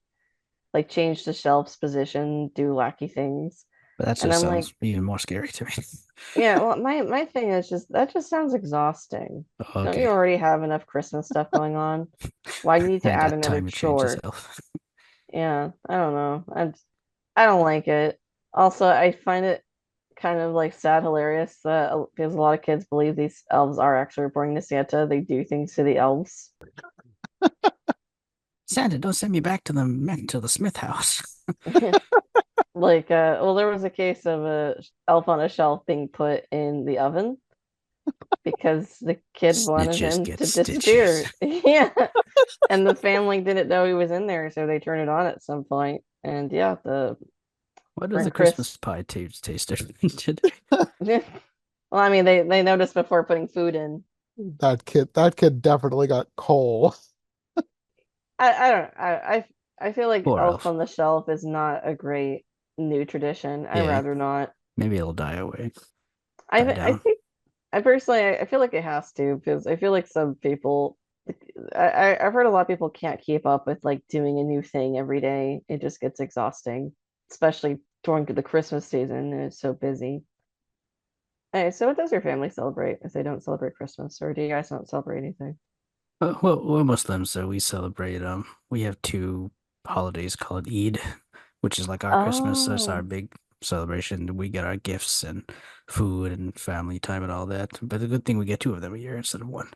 like change the shelf's position, do wacky things. But that And just I'm like, sounds even more scary to me. yeah, well, my thing is just that just sounds exhausting. Don't you Okay. already have enough Christmas stuff going on? Why do you need I to ain't add got another time to change chore? yourself. Yeah, I don't know. I don't like it. Also, I find it kind of like sad, hilarious that because a lot of kids believe these elves are actually reporting to Santa. They do things to the elves. Santa, don't send me back to the Smith house. Like, well, there was a case of a elf on a shelf being put in the oven because the kid wanted Snitches him get to stitches. disappear. Yeah, and the family didn't know he was in there, so they turned it on at some point. And yeah, the Why does the burnt crisp. Christmas pie taste different today? Well, I mean, they noticed before putting food in. That kid definitely got coal. I don't I feel like Poor Elf elf. on the Shelf is not a great new tradition. I Yeah, rather not. maybe it'll die away, I die th- I down. think I personally I feel like it has to because I feel like some people I've heard a lot of people can't keep up with like doing a new thing every day. It just gets exhausting, especially during the Christmas season and it's so busy. Hey, so what does your family celebrate if they don't celebrate Christmas, or do you guys not celebrate anything? Well, we're Muslims, so we celebrate. We have two holidays called Eid, which is like our Christmas. So it's our Oh, big celebration. We get our gifts and food and family time and all that. But the good thing we get two of them a year instead of one.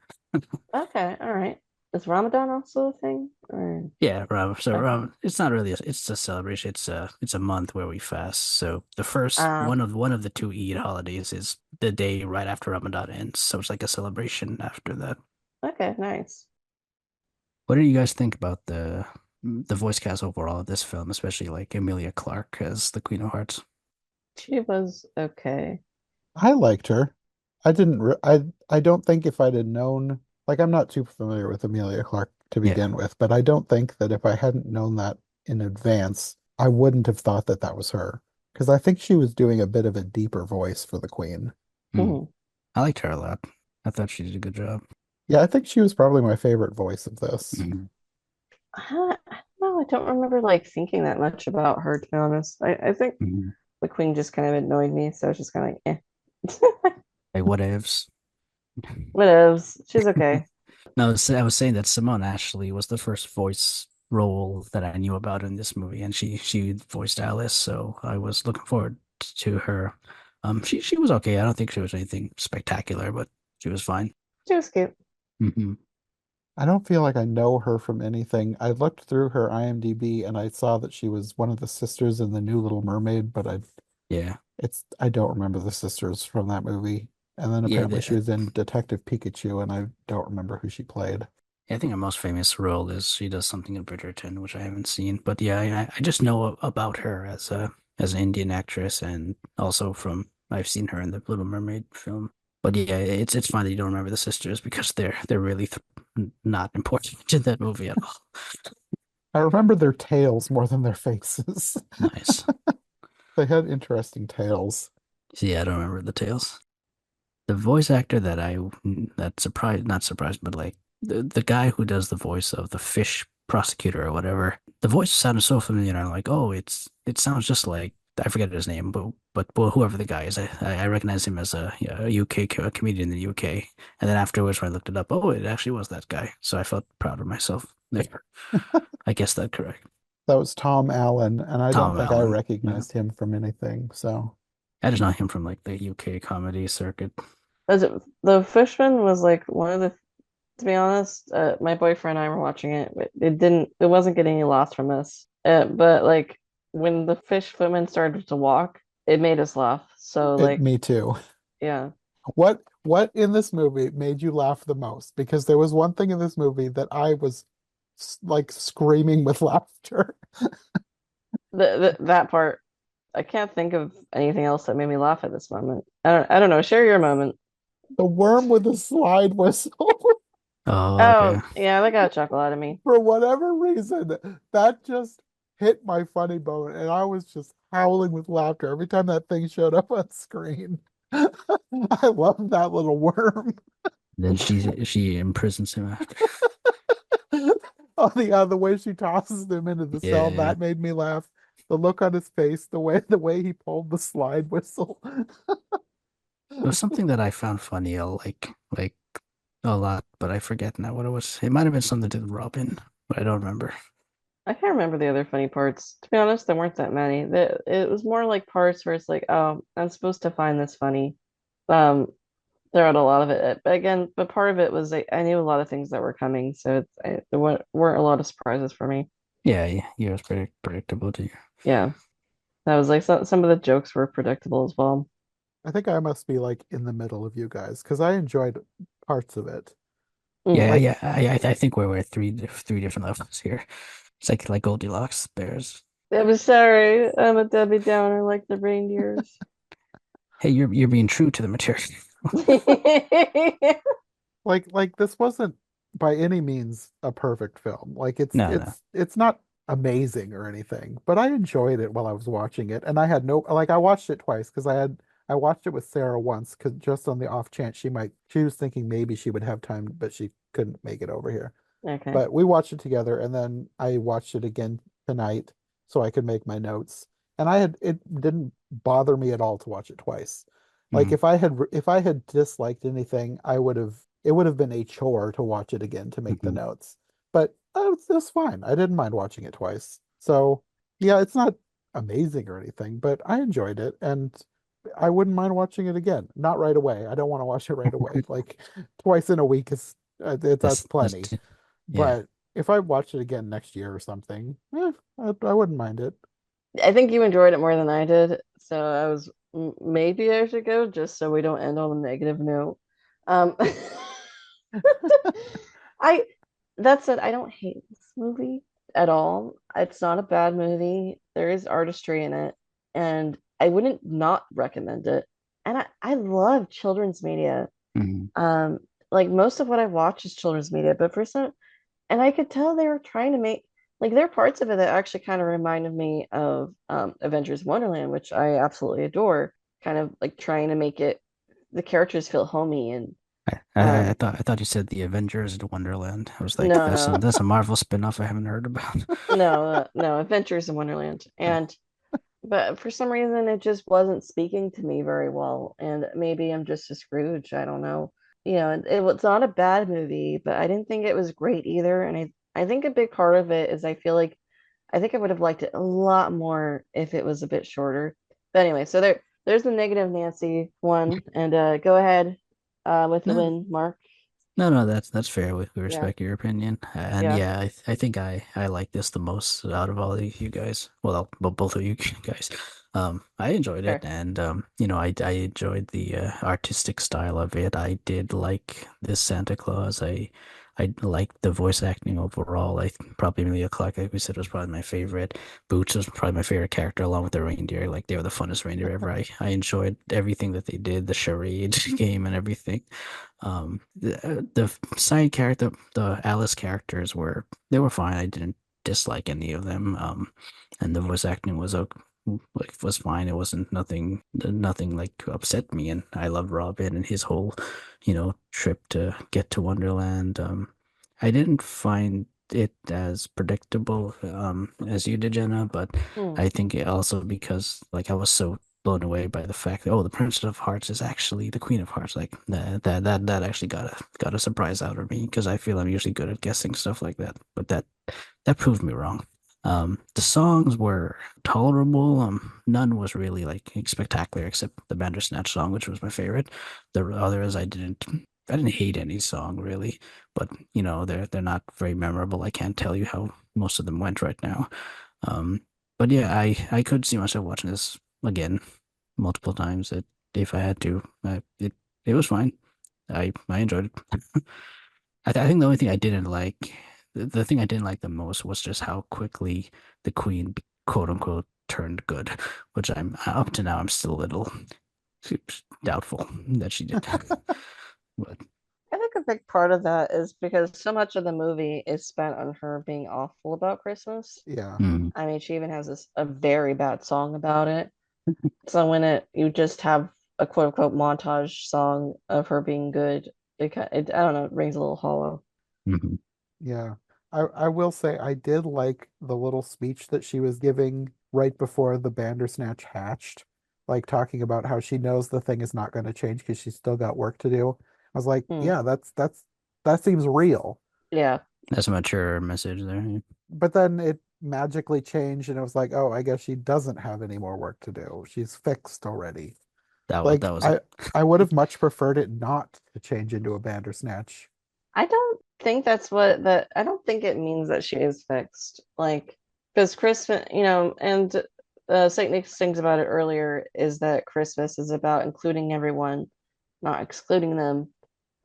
okay, all right. Is Ramadan also a thing? Or Yeah, okay. It's not really it's a celebration. It's a month where we fast. So the first Uh, one of the two Eid holidays is the day right after Ramadan ends. So it's like a celebration after that. okay, nice. What do you guys think about the voice cast overall of this film, especially like Emilia Clarke as the Queen of Hearts? She was okay. I liked her. I didn't re I don't think if I'd have known, like I'm not too familiar with Amelia Clark to Yeah. begin with, but I don't think that if I hadn't known that in advance, I wouldn't have thought that that was her because I think she was doing a bit of a deeper voice for the Queen. Hmm. Mhm. I liked her a lot. I thought she did a good job. Yeah, I think she was probably my favorite voice of this. Hmm. No, I don't remember like thinking that much about her, to be honest. I think Hmm. the Queen just kind of annoyed me, so I was just kind of like, eh. Like what ifs. Whatevs. She's okay. No, I was saying that Simone Ashley was the first voice role that I knew about in this movie, and she voiced Alice, so I was looking forward to her. She was okay. I don't think she was anything spectacular, but she was fine. She was cute. Hmm. I don't feel like I know her from anything. I looked through her IMDb and I saw that she was one of the sisters in The New Little Mermaid, but Yeah, I don't remember the sisters from that movie. And then yeah. apparently she was in Detective Pikachu and I don't remember who she played. I think her most famous role is she does something in Bridgerton, which I haven't seen. But yeah, I just know about her as an Indian actress, and also from I've seen her in the Little Mermaid film. But yeah, it's fine that you don't remember the sisters because they're really not important in that movie at all. I remember their tails more than their faces. Nice. They had interesting tails. So yeah, I don't remember the tales. The voice actor that surprised not surprised, but like the guy who does the voice of the fish prosecutor or whatever, the voice sounded so familiar. I'm like, oh, it sounds just like I forget his name, but well, whoever the guy is, I recognize him as a, yeah, a UK comedian in the UK. And then afterwards, when I looked it up, oh, it actually was that guy. So I felt proud of myself there. I guess that correct. That was Tom Allen, and I don't Tom think I Allen. Yeah, recognized him from anything. So I just know him from like the UK comedy circuit. The Fishman was like one of the, to be honest, my boyfriend and I were watching it. It wasn't getting any laughs from us. But like when the fish footman started to walk, it made us laugh. So like, me too. yeah. What in this movie made you laugh the most? Because there was one thing in this movie that I was like screaming with laughter. That part, I can't think of anything else that made me laugh at this moment. I don't know. Share your moment. The worm with the slide whistle. Oh, okay. Oh, yeah, that got a chuckle out of me. For whatever reason, that just hit my funny bone, and I was just howling with laughter every time that thing showed up on screen. I love that little worm. Then she imprisons him after. Oh, the way she tosses him into the Yeah, cell, yeah. that made me laugh. The look on his face, the way he pulled the slide whistle. It was something that I found funny, like a lot, but I forget now what it was. It might have been something to do with Robin, but I don't remember. I can't remember the other funny parts. To be honest, there weren't that many. It was more like parts where it's like, oh, I'm supposed to find this funny. Um, throughout a lot of it. But again, but part of it was like, I knew a lot of things that were coming, so there weren't a lot of surprises for me. Yeah, yeah, yeah, it was pretty predictable to you. Yeah, that was like some of the jokes were predictable as well. I think I must be like in the middle of you guys because I enjoyed parts of it. Yeah, Mm. Like yeah, I think we're at three different levels here. It's like Goldilocks bears. I'm sorry, I'm a Debbie Downer like the reindeers. Hey, you're being true to the material. like this wasn't by any means a perfect film. Like it's No, no. it's it's not amazing or anything, but I enjoyed it while I was watching it, and I had no like I watched it twice because I watched it with Sarah once because just on the off chance she was thinking maybe she would have time, but she couldn't make it over here. Okay. But we watched it together, and then I watched it again tonight so I could make my notes. And it didn't bother me at all to watch it twice. Like Mhm. if I had disliked anything, it would have been a chore to watch it again to make the Mhm. notes. But that's fine. I didn't mind watching it twice. So yeah, it's not amazing or anything, but I enjoyed it, and I wouldn't mind watching it again. Not right away. I don't want to watch it right away. Like twice in a week is that's That's plenty. yeah. But if I watch it again next year or something, I wouldn't mind it. I think you enjoyed it more than I did, so maybe I should go just so we don't end on a negative note. Um, I that said, I don't hate this movie at all. It's not a bad movie. There is artistry in it, and I wouldn't not recommend it. And I love children's media. Mhm. Like most of what I watch is children's media, but for some, and I could tell they were trying to make. like there are parts of it that actually kind of reminded me of Avengers Wonderland, which I absolutely adore. Kind of like trying to make it the characters feel homey and I um thought you said the Avengers in Wonderland. I was like, no no that's a Marvel spin-off I haven't heard about. no Adventures in Wonderland. And but for some reason it just wasn't speaking to me very well. And maybe I'm just a Scrooge. I don't know. You know, it was not a bad movie, but I didn't think it was great either. And I think a big part of it is I feel like I think I would have liked it a lot more if it was a bit shorter. But anyway, so there's the negative Nancy one, and go ahead with the No, win, Mark. no, that's fair. We Yeah, respect your opinion, and yeah, yeah, I think I like this the most out of all of you guys. Well, both of you guys. I enjoyed it, fair. and I enjoyed the artistic style of it. I did like this Santa Claus. I liked the voice acting overall. I probably Amelia Clarke, like we said, was probably my favorite. Boots was probably my favorite character, along with the reindeer. Like they were the funnest reindeer ever. I enjoyed everything that they did, the charade game and everything. The side character, the Alice characters they were fine. I didn't dislike any of them. And the voice acting was was fine. It wasn't nothing like upset me. And I love Robin and his whole, trip to get to Wonderland. I didn't find it as predictable as you did, Jenna, but Hmm. I think it also because like I was so blown away by the fact that, oh, the Princess of Hearts is actually the Queen of Hearts. Like that actually got a surprise out of me because I feel I'm usually good at guessing stuff like that, but that proved me wrong. The songs were tolerable. None was really like spectacular except the Bandersnatch song, which was my favorite. The others I didn't hate any song really, but they're not very memorable. I can't tell you how most of them went right now. Um, but yeah, I could see myself watching this again multiple times if I had to. It was fine. I enjoyed it. I think the only thing I didn't like, the thing I didn't like the most was just how quickly the queen, quote unquote, turned good, which I'm up to now. I'm still a little doubtful that she did. But I think a big part of that is because so much of the movie is spent on her being awful about Christmas. Yeah. mm, I mean, she even has a very bad song about it. So when you just have a quote unquote montage song of her being good, I don't know, it rings a little hollow. mhm. Yeah. I will say I did like the little speech that she was giving right before the Bandersnatch hatched, like talking about how she knows the thing is not going to change because she's still got work to do. I was like, Hmm. yeah, that seems real. Yeah. That's a mature message there. Yeah. But then it magically changed and it was like, oh, I guess she doesn't have any more work to do. She's fixed already. That Like was it. I would have much preferred it not to change into a Bandersnatch. I don't think that's what that I don't think it means that she is fixed. Like, because Christmas, and Saint Nick sings about it earlier, is that Christmas is about including everyone, not excluding them.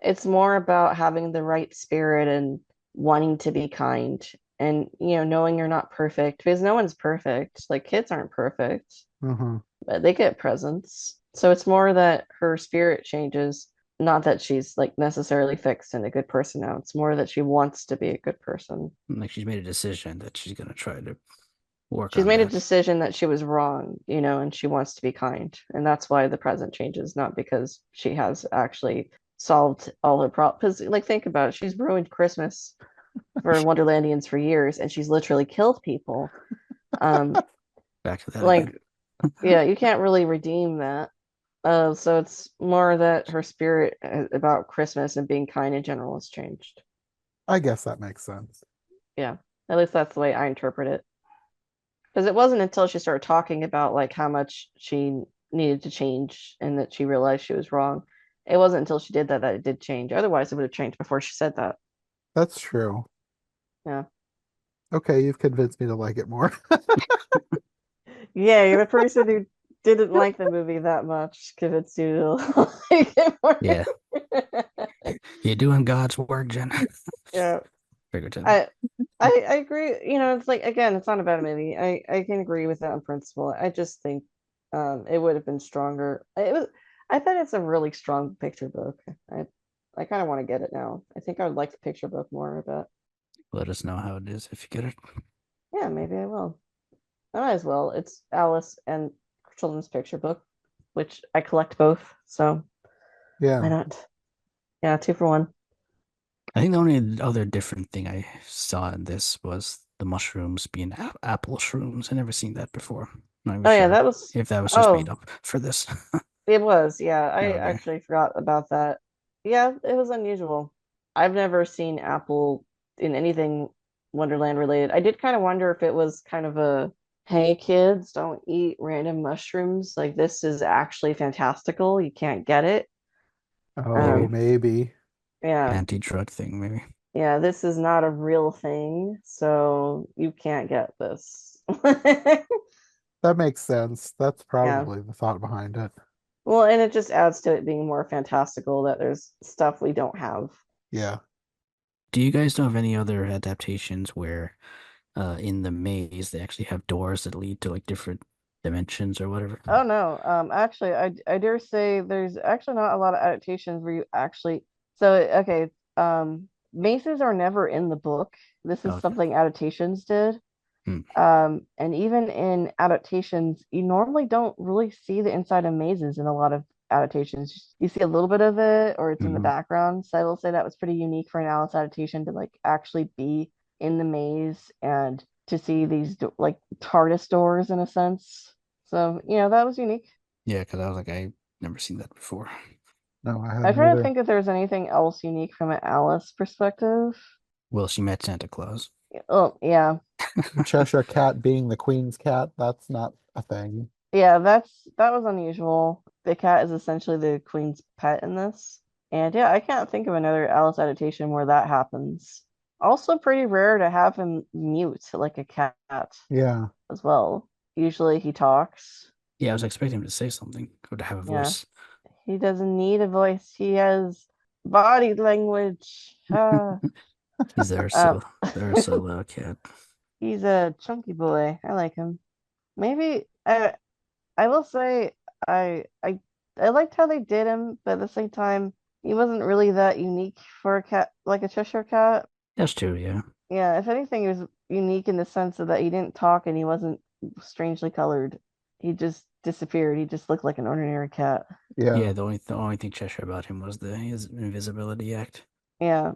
It's more about having the right spirit and wanting to be kind and, knowing you're not perfect because no one's perfect. Like, kids aren't perfect, Uh-huh. but they get presents. So it's more that her spirit changes, not that she's like necessarily fixed and a good person now. It's more that she wants to be a good person. Like she's made a decision that she's gonna try to work She's on made a that. decision that she was wrong, and she wants to be kind. And that's why the present changes, not because she has actually solved all her problems. Because, like, think about it. She's ruined Christmas for Wonderlandians for years, and she's literally killed people. Um, Back to that again. like, yeah, you can't really redeem that. So it's more that her spirit about Christmas and being kind in general has changed. I guess that makes sense. Yeah, at least that's the way I interpret it. Because it wasn't until she started talking about like how much she needed to change and that she realized she was wrong. It wasn't until she did that that it did change. Otherwise, it would have changed before she said that. That's true. Yeah. Okay, you've convinced me to like it more. Yeah, you're the person who didn't like the movie that much. Convinced you to like it Yeah, more. you're doing God's work, Jen. Yeah. Figuratively. I I agree. It's like again, it's not a bad movie. I can agree with that in principle. I just think it would have been stronger. I bet it's a really strong picture book. I kind of want to get it now. I think I would like the picture book more, but Let us know how it is if you get it. Yeah, maybe I will. I might as well. It's Alice and children's picture book, which I collect both, so why Yeah. not? Yeah, two for one. I think the only other different thing I saw in this was the mushrooms being apple shrooms. I never seen that before. Not even Oh yeah, sure that was if that was just made oh, up for this. it was. Yeah, I Okay. actually forgot about that. Yeah, it was unusual. I've never seen Apple in anything Wonderland related. I did kind of wonder if it was kind of a, hey kids, don't eat random mushrooms. Like this is actually fantastical. You can't get it. Oh, Maybe maybe. Yeah, anti-drug thing, maybe. yeah, this is not a real thing, so you can't get this. That makes sense. That's Yeah. probably the thought behind it. Well, and it just adds to it being more fantastical that there's stuff we don't have. Yeah. Do you guys know of any other adaptations where in the maze they actually have doors that lead to like different dimensions or whatever? Oh no. Actually, I dare say there's actually not a lot of adaptations where you actually. So okay, maces are never in the book. This is Okay. something adaptations did. Hmm. And even in adaptations, you normally don't really see the inside of mazes in a lot of adaptations. You see a little bit of it, or it's in the Hmm. background. So I will say that was pretty unique for an Alice adaptation to like actually be in the maze and to see these like TARDIS doors in a sense. So, that was unique. Yeah, because I was like, I never seen that before. No, I I hadn't try to either. think if there's anything else unique from an Alice perspective. Well, she met Santa Claus. Oh, yeah. The Cheshire Cat being the Queen's cat, that's not a thing. Yeah, that was unusual. The cat is essentially the queen's pet in this. And yeah, I can't think of another Alice adaptation where that happens. Also pretty rare to have him mute like a cat Yeah. as well. Usually he talks. Yeah, I was expecting him to say something or to have a Yeah. voice. He doesn't need a voice. He has body language. He's Um, the Ursula cat. he's a chunky boy. I like him. Maybe I will say I liked how they did him, but at the same time, he wasn't really that unique for a cat, like a Cheshire cat. That's true, yeah. Yeah, if anything, he was unique in the sense of that he didn't talk and he wasn't strangely colored. He just disappeared. He just looked like an ordinary cat. Yeah. Yeah, the only thing Cheshire about him was his invisibility act. Yeah,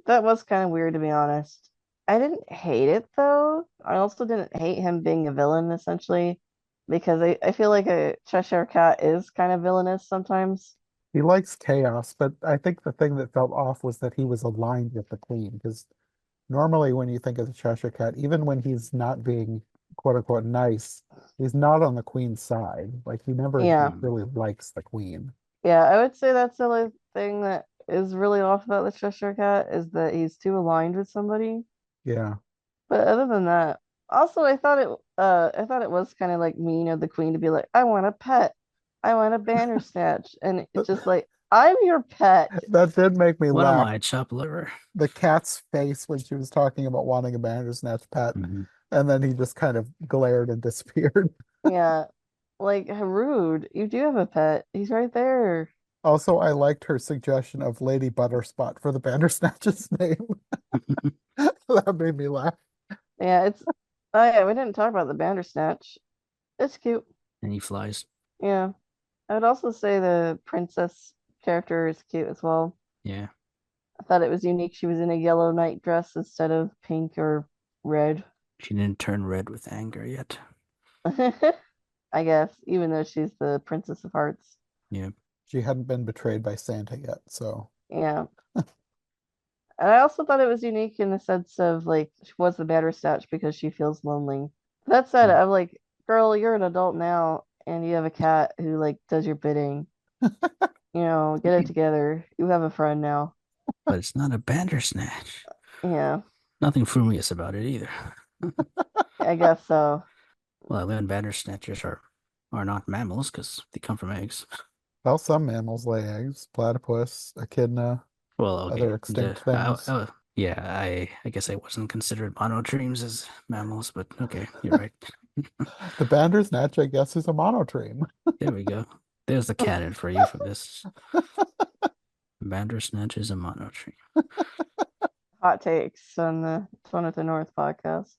that was kind of weird to be honest. I didn't hate it though. I also didn't hate him being a villain essentially because I feel like a Cheshire cat is kind of villainous sometimes. He likes chaos, but I think the thing that felt off was that he was aligned with the Queen. Because normally, when you think of the Cheshire Cat, even when he's not being quote unquote nice, he's not on the Queen's side. Like, he never Yeah. Hmm. really likes the Queen. Yeah, I would say that's the only thing that is really off about the Cheshire Cat is that he's too aligned with somebody. Yeah. But other than that, also I thought it was kind of like mean of the queen to be like, I want a pet. I want a Bandersnatch. And it's just like, I'm your pet. That did make me What am laugh. I, chop liver? The cat's face when she was talking about wanting a Bandersnatch pet, Hmm. and then he just kind of glared and disappeared. Yeah. Like rude. You do have a pet. He's right there. Also, I liked her suggestion of Lady Butterspot for the Bandersnatch's name. That made me laugh. Yeah, it's oh yeah, we didn't talk about the Bandersnatch. It's cute. And he flies. Yeah. I would also say the princess character is cute as well. Yeah. I thought it was unique. She was in a yellow night dress instead of pink or red. She didn't turn red with anger yet. I guess, even though she's the Princess of Hearts. Yeah. She hadn't been betrayed by Santa yet, so Yeah. And I also thought it was unique in the sense of like she was the Bandersnatch because she feels lonely. That said, Hmm. I'm like, girl, you're an adult now and you have a cat who like does your bidding. Get it together. You have a friend now. But it's not a Bandersnatch. Yeah, Nothing frumious about it either. I guess so. Well, then Bandersnatchers are not mammals because they come from eggs. well, some mammals lay eggs, platypus, echidna, Well, other okay. extinct things. Yeah, I guess I wasn't considered monotremes as mammals, but okay, you're right. The Bandersnatch, I guess, is a monotreme. There we go. There's the canon for you for this. Bandersnatch is a monotreme. Hot takes on the Fun at the North podcast.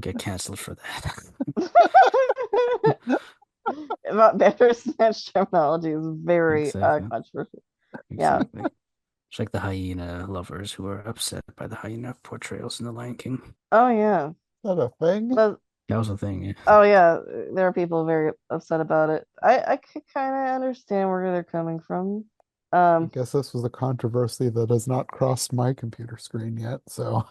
get canceled for that. About Bandersnatch terminology is very Exactly. controversial. Yeah. Exactly. It's like the hyena lovers who are upset by the hyena portrayals in The Lion King. Oh yeah. that a thing? But That was the thing. Yeah. oh yeah, there are people very upset about it. I could kind of understand where they're coming from. I Um, guess this was a controversy that has not crossed my computer screen yet, so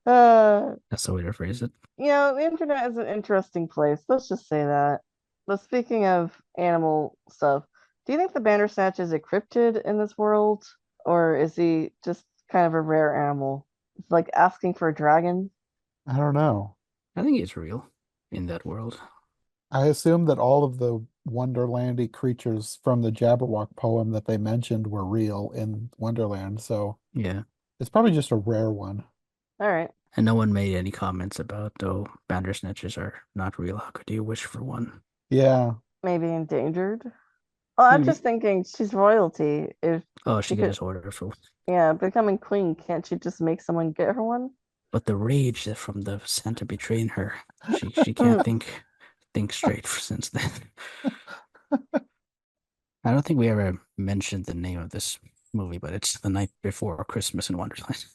uh, That's the way to phrase it. the internet is an interesting place. Let's just say that. But speaking of animal stuff, do you think the Bandersnatch is a cryptid in this world, or is he just kind of a rare animal? It's like asking for a dragon. I don't know. I think it's real in that world. I assume that all of the Wonderlandy creatures from the Jabberwock poem that they mentioned were real in Wonderland, so Yeah. it's probably just a rare one. All right. And no one made any comments about, oh, Bandersnatches are not real. How could you wish for one? Yeah, Maybe endangered. Well, I'm just Maybe. thinking she's royalty. If Oh, she she could could, just order for one. yeah, becoming queen, can't she just make someone get her one? But the rage that from the Santa betraying her, she can't think straight since then. I don't think we ever mentioned the name of this movie, but it's The Night Before Christmas in Wonderland,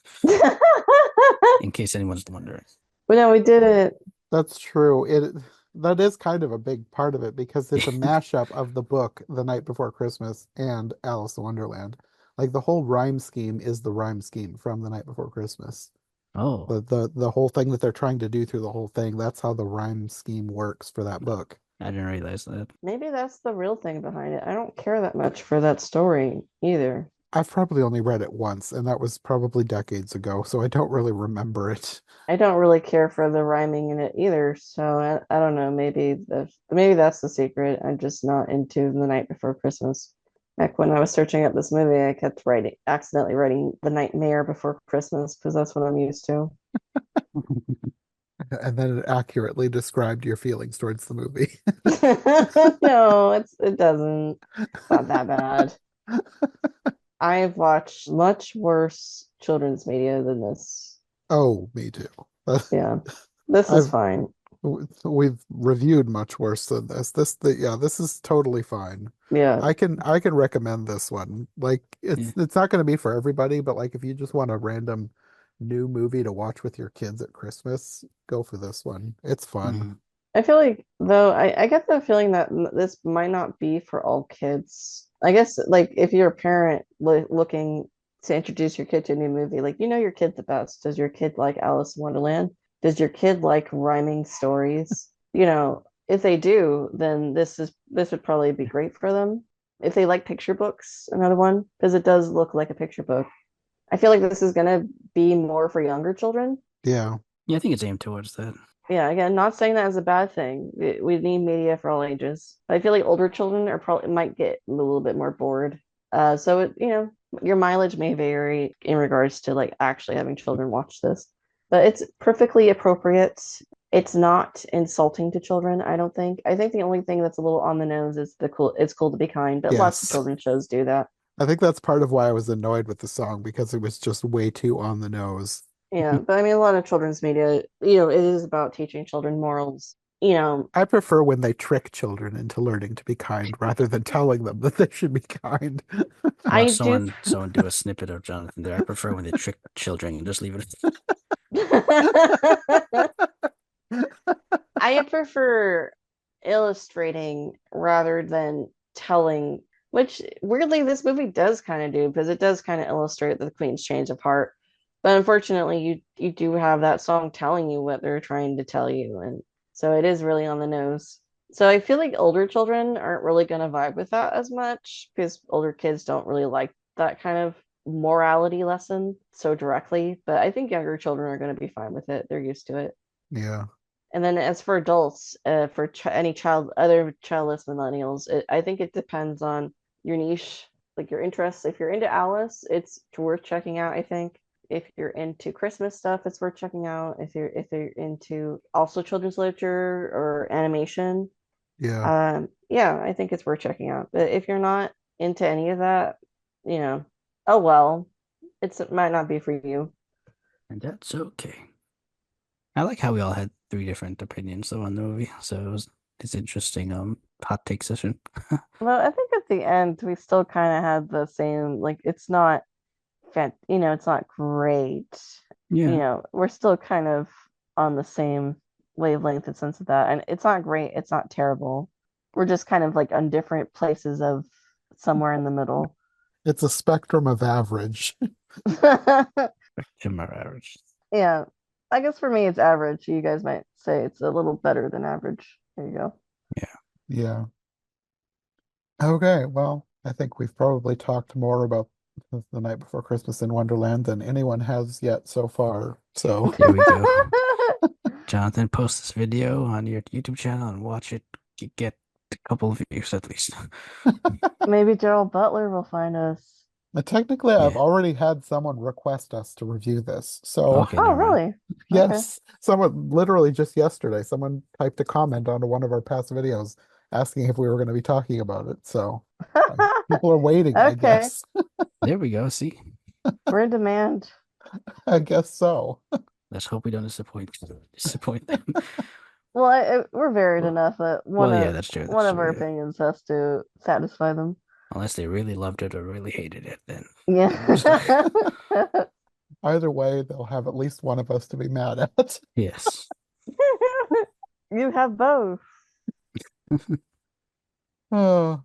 in case anyone's wondering. But no, we did it. that's true. It that is kind of a big part of it because it's a mashup of the book The Night Before Christmas and Alice in Wonderland. Like the whole rhyme scheme is the rhyme scheme from The Night Before Christmas. Oh, The whole thing that they're trying to do through the whole thing, that's how the rhyme scheme works for that book. I didn't realize that. Maybe that's the real thing behind it. I don't care that much for that story either. I've probably only read it once, and that was probably decades ago, so I don't really remember it. I don't really care for the rhyming in it either. So I don't know. Maybe that's the secret. I'm just not into The Night Before Christmas. Back when I was searching up this movie, I kept accidentally writing The Nightmare Before Christmas because that's what I'm used to. And then it accurately described your feelings towards the movie. No, it doesn't. It's not that bad. I've watched much worse children's media than this. Oh, me too. Yeah, this is I've fine. we've reviewed much worse than this. Yeah, this is totally fine. Yeah. I can recommend this one. Like Yeah. it's not going to be for everybody, but like if you just want a random new movie to watch with your kids at Christmas, go for this one. It's fun. Mm. I feel like though I get the feeling that this might not be for all kids. I guess like if you're a parent looking to introduce your kid to a new movie, like your kid the best. Does your kid like Alice in Wonderland? Does your kid like rhyming stories? If they do, then this would probably be great for them. If they like picture books, another one, because it does look like a picture book. I feel like this is gonna be more for younger children. Yeah. Yeah, I think it's aimed towards that. Yeah, again, not saying that as a bad thing. We need media for all ages. I feel like older children are probably might get a little bit more bored. So your mileage may vary in regards to like actually having children watch this, but it's perfectly appropriate. It's not insulting to children, I don't think. I think the only thing that's a little on the nose is the cool. It's cool to be kind, but lots of Yes. children's shows do that. I think that's part of why I was annoyed with the song because it was just way too on the nose. Yeah, but I mean, a lot of children's media, it is about teaching children morals. I prefer when they trick children into learning to be kind rather than telling them that they should be kind. Watch I do. someone do a snippet of Jonathan there. I prefer when they trick children and just leave it. I prefer illustrating rather than telling, which weirdly this movie does kind of do because it does kind of illustrate the Queen's change of heart. But unfortunately, you do have that song telling you what they're trying to tell you, and so it is really on the nose. So I feel like older children aren't really going to vibe with that as much because older kids don't really like that kind of morality lesson so directly. But I think younger children are going to be fine with it. They're used to it. Yeah. And then as for adults, for any other childless millennials, I think it depends on your niche, like your interests. If you're into Alice, it's worth checking out, I think. If you're into Christmas stuff, it's worth checking out. If you're into also children's literature or animation, Yeah. yeah, I think it's worth checking out. But if you're not into any of that, you know, oh well, it might not be for you. And that's okay. I like how we all had 3 different opinions though on the movie, so it's interesting hot take session. Well, I think at the end we still kind of had the same, like it's not it's not great. Yeah. We're still kind of on the same wavelength in sense of that. And it's not great, it's not terrible. We're just kind of like on different places of somewhere in the middle. It's a spectrum of average. Jim are average. Yeah. I guess for me it's average. You guys might say it's a little better than average. There you go. Yeah. Yeah. Okay, well, I think we've probably talked more about the Night Before Christmas in Wonderland than anyone has yet so far. So There we go. Jonathan, post this video on your YouTube channel and watch it get a couple of views at least. Maybe Gerald Butler will find us. technically, I've Yeah. already had someone request us to review this. So Okay, Oh, never mind. really? Okay. yes, someone literally just yesterday, someone typed a comment onto one of our past videos asking if we were going to be talking about it. So people are waiting, I Okay. guess. There we go. See, We're in demand. I guess so. let's hope we don't disappoint them. Well, we're varied Well- enough that Well, yeah, that's true. one That's of our true, yeah. opinions has to satisfy them. Unless they really loved it or really hated it, then Yeah. Either way, they'll have at least one of us to be mad at. yes. You have both. Oh,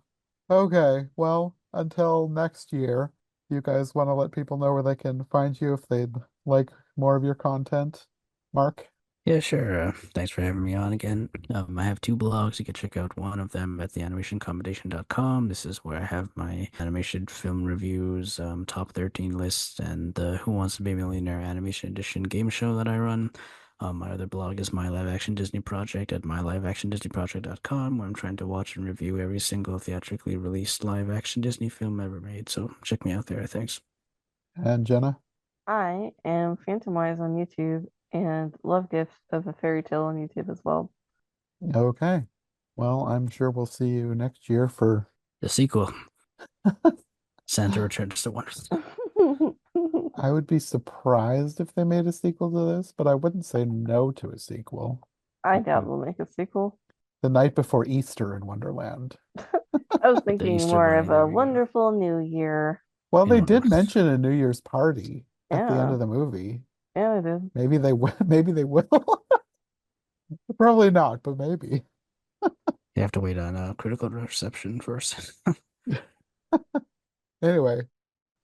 okay. Well, until next year, you guys want to let people know where they can find you if they'd like more of your content? Mark? Yeah, sure. Thanks for having me on again. I have 2 blogs. You can check out one of them at theanimationcombination.com. This is where I have my animation film reviews, top 13 lists, and the Who Wants to Be a Millionaire Animation Edition game show that I run. My other blog is My Live Action Disney Project at myliveactiondisneyproject.com, where I'm trying to watch and review every single theatrically released live action Disney film ever made. So check me out there. Thanks. And Jenna? I am Phantomwise on YouTube and Love Gift of a Fairy Tale on YouTube as well. Okay. Well, I'm sure we'll see you next year for The sequel, Santa Returns to Wonderland. I would be surprised if they made a sequel to this, but I wouldn't say no to a sequel. I doubt we'll make a sequel. The Night Before Easter in Wonderland. I was thinking Easter more Bunny, of there a we go. wonderful new year. Well, In they did Wonderland. mention a New Year's party at the end Yeah. of the movie. Yeah, I did. Maybe they will. Maybe they will. Probably not, but maybe. You have to wait on critical reception first. Anyway,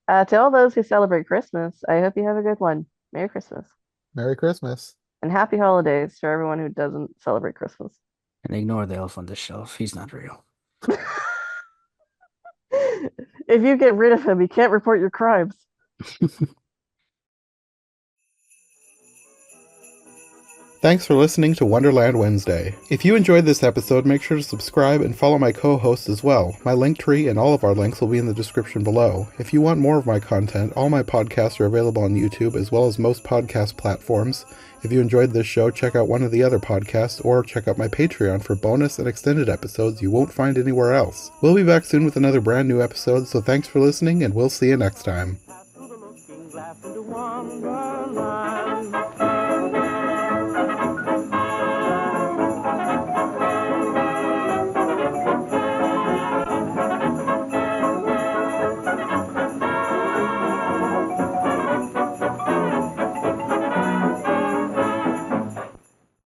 To all those who celebrate Christmas, I hope you have a good one. Merry Christmas. Merry Christmas. And happy holidays to everyone who doesn't celebrate Christmas. And ignore the elf on the shelf. He's not real. If you get rid of him, you can't report your crimes. Thanks for listening to Wonderland Wednesday. If you enjoyed this episode, make sure to subscribe and follow my co-hosts as well. My link tree and all of our links will be in the description below. If you want more of my content, all my podcasts are available on YouTube as well as most podcast platforms. If you enjoyed this show, check out one of the other podcasts or check out my Patreon for bonus and extended episodes you won't find anywhere else. We'll be back soon with another brand new episode, so thanks for listening and we'll see you next time.